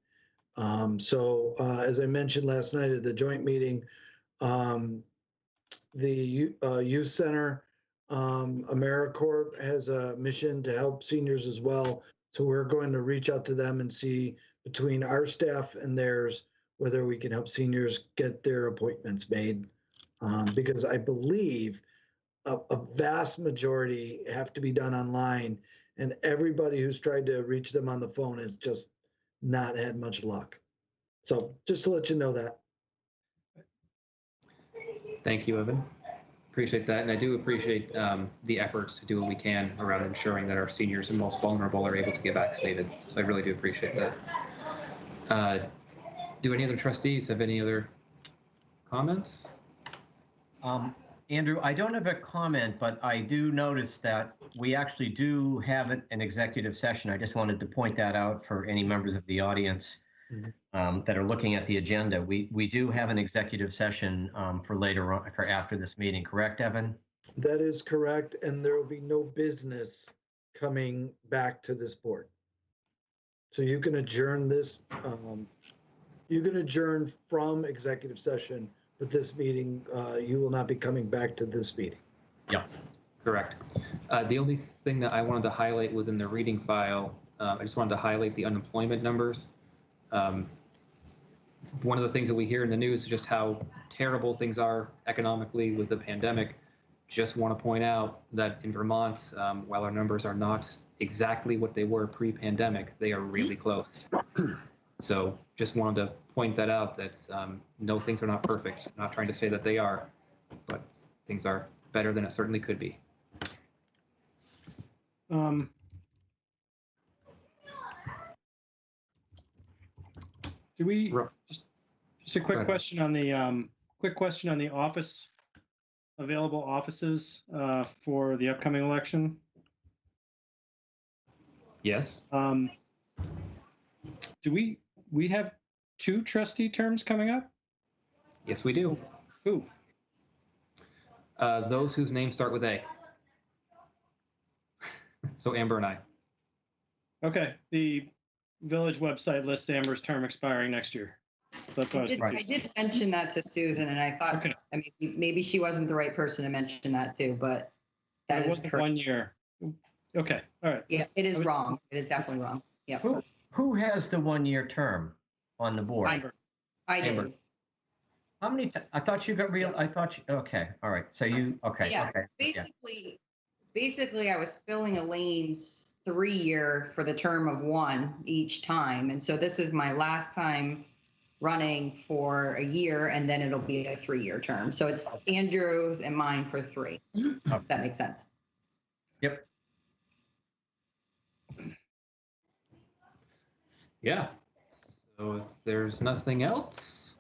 As I mentioned last night at the joint meeting, the Youth Center, AmeriCorps has a mission to help seniors as well. So we're going to reach out to them and see between our staff and theirs, whether we can help seniors get their appointments made. Because I believe a vast majority have to be done online, and everybody who's tried to reach them on the phone has just not had much luck. So just to let you know that. Thank you, Evan. Appreciate that. And I do appreciate the efforts to do what we can around ensuring that our seniors and most vulnerable are able to get vaccinated. So I really do appreciate that. Do any other trustees have any other comments? Andrew, I don't have a comment, but I do notice that we actually do have an executive session. I just wanted to point that out for any members of the audience that are looking at the agenda. We do have an executive session for later on, for after this meeting, correct, Evan? That is correct, and there will be no business coming back to this board. So you can adjourn this, you can adjourn from executive session, but this meeting, you will not be coming back to this meeting. Yeah, correct. The only thing that I wanted to highlight within the reading file, I just wanted to highlight the unemployment numbers. One of the things that we hear in the news is just how terrible things are economically with the pandemic. Just want to point out that in Vermont, while our numbers are not exactly what they were pre-pandemic, they are really close. So just wanted to point that out, that no, things are not perfect. Not trying to say that they are, but things are better than it certainly could be. Do we just a quick question on the available offices for the upcoming election? Yes. Do we have 2 trustee terms coming up? Yes, we do. Who? Those whose names start with A. So Amber and I. Okay. The village website lists Amber's term expiring next year. That's what I did mention that to Susan, and I thought, okay. I mean, maybe she wasn't the right person to mention that to, but that is correct. 1 year. Okay. All right. Yes, it is wrong. It is definitely wrong. Yeah. Who has the 1-year term on the board? I do. Amber. How many? I thought you got real. I thought you. Okay. All right. So you. Okay. Yeah. Okay. Basically, I was filling Elaine's 3-year for the term of 1 each time, and so this is my last time running for a year, and then it'll be a 3-year term. So it's Andrew's and mine for 3. If that makes sense. Yep. Yeah. So if there's nothing else,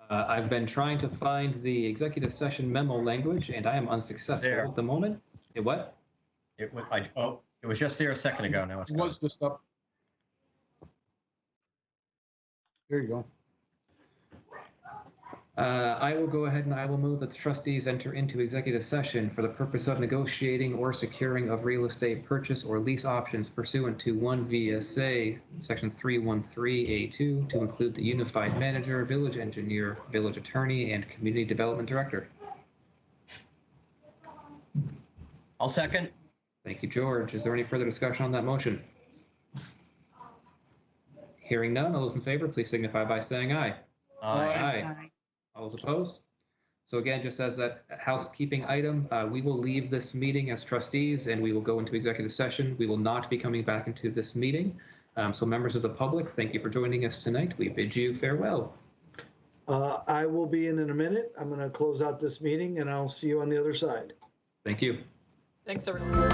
I've been trying to find the executive session memo language, and I am unsuccessful at the moment. What? It was. It was just there a second ago. Now it's It was just up. There you go. I will go ahead and I will move that the trustees enter into executive session for the purpose of negotiating or securing of real estate purchase or lease options pursuant to 1 VSA section 313A2 to include the unified manager, village engineer, village attorney, and community development director. I'll second. Thank you, George. Is there any further discussion on that motion? Hearing none, all those in favor, please signify by saying aye. Aye. All those opposed? So again, just as a housekeeping item, we will leave this meeting as trustees and we will go into executive session. We will not be coming back into this meeting. So members of the public, thank you for joining us tonight. We bid you farewell. I will be in a minute. I'm going to close out this meeting and I'll see you on the other side. Thank you. Thanks, everyone.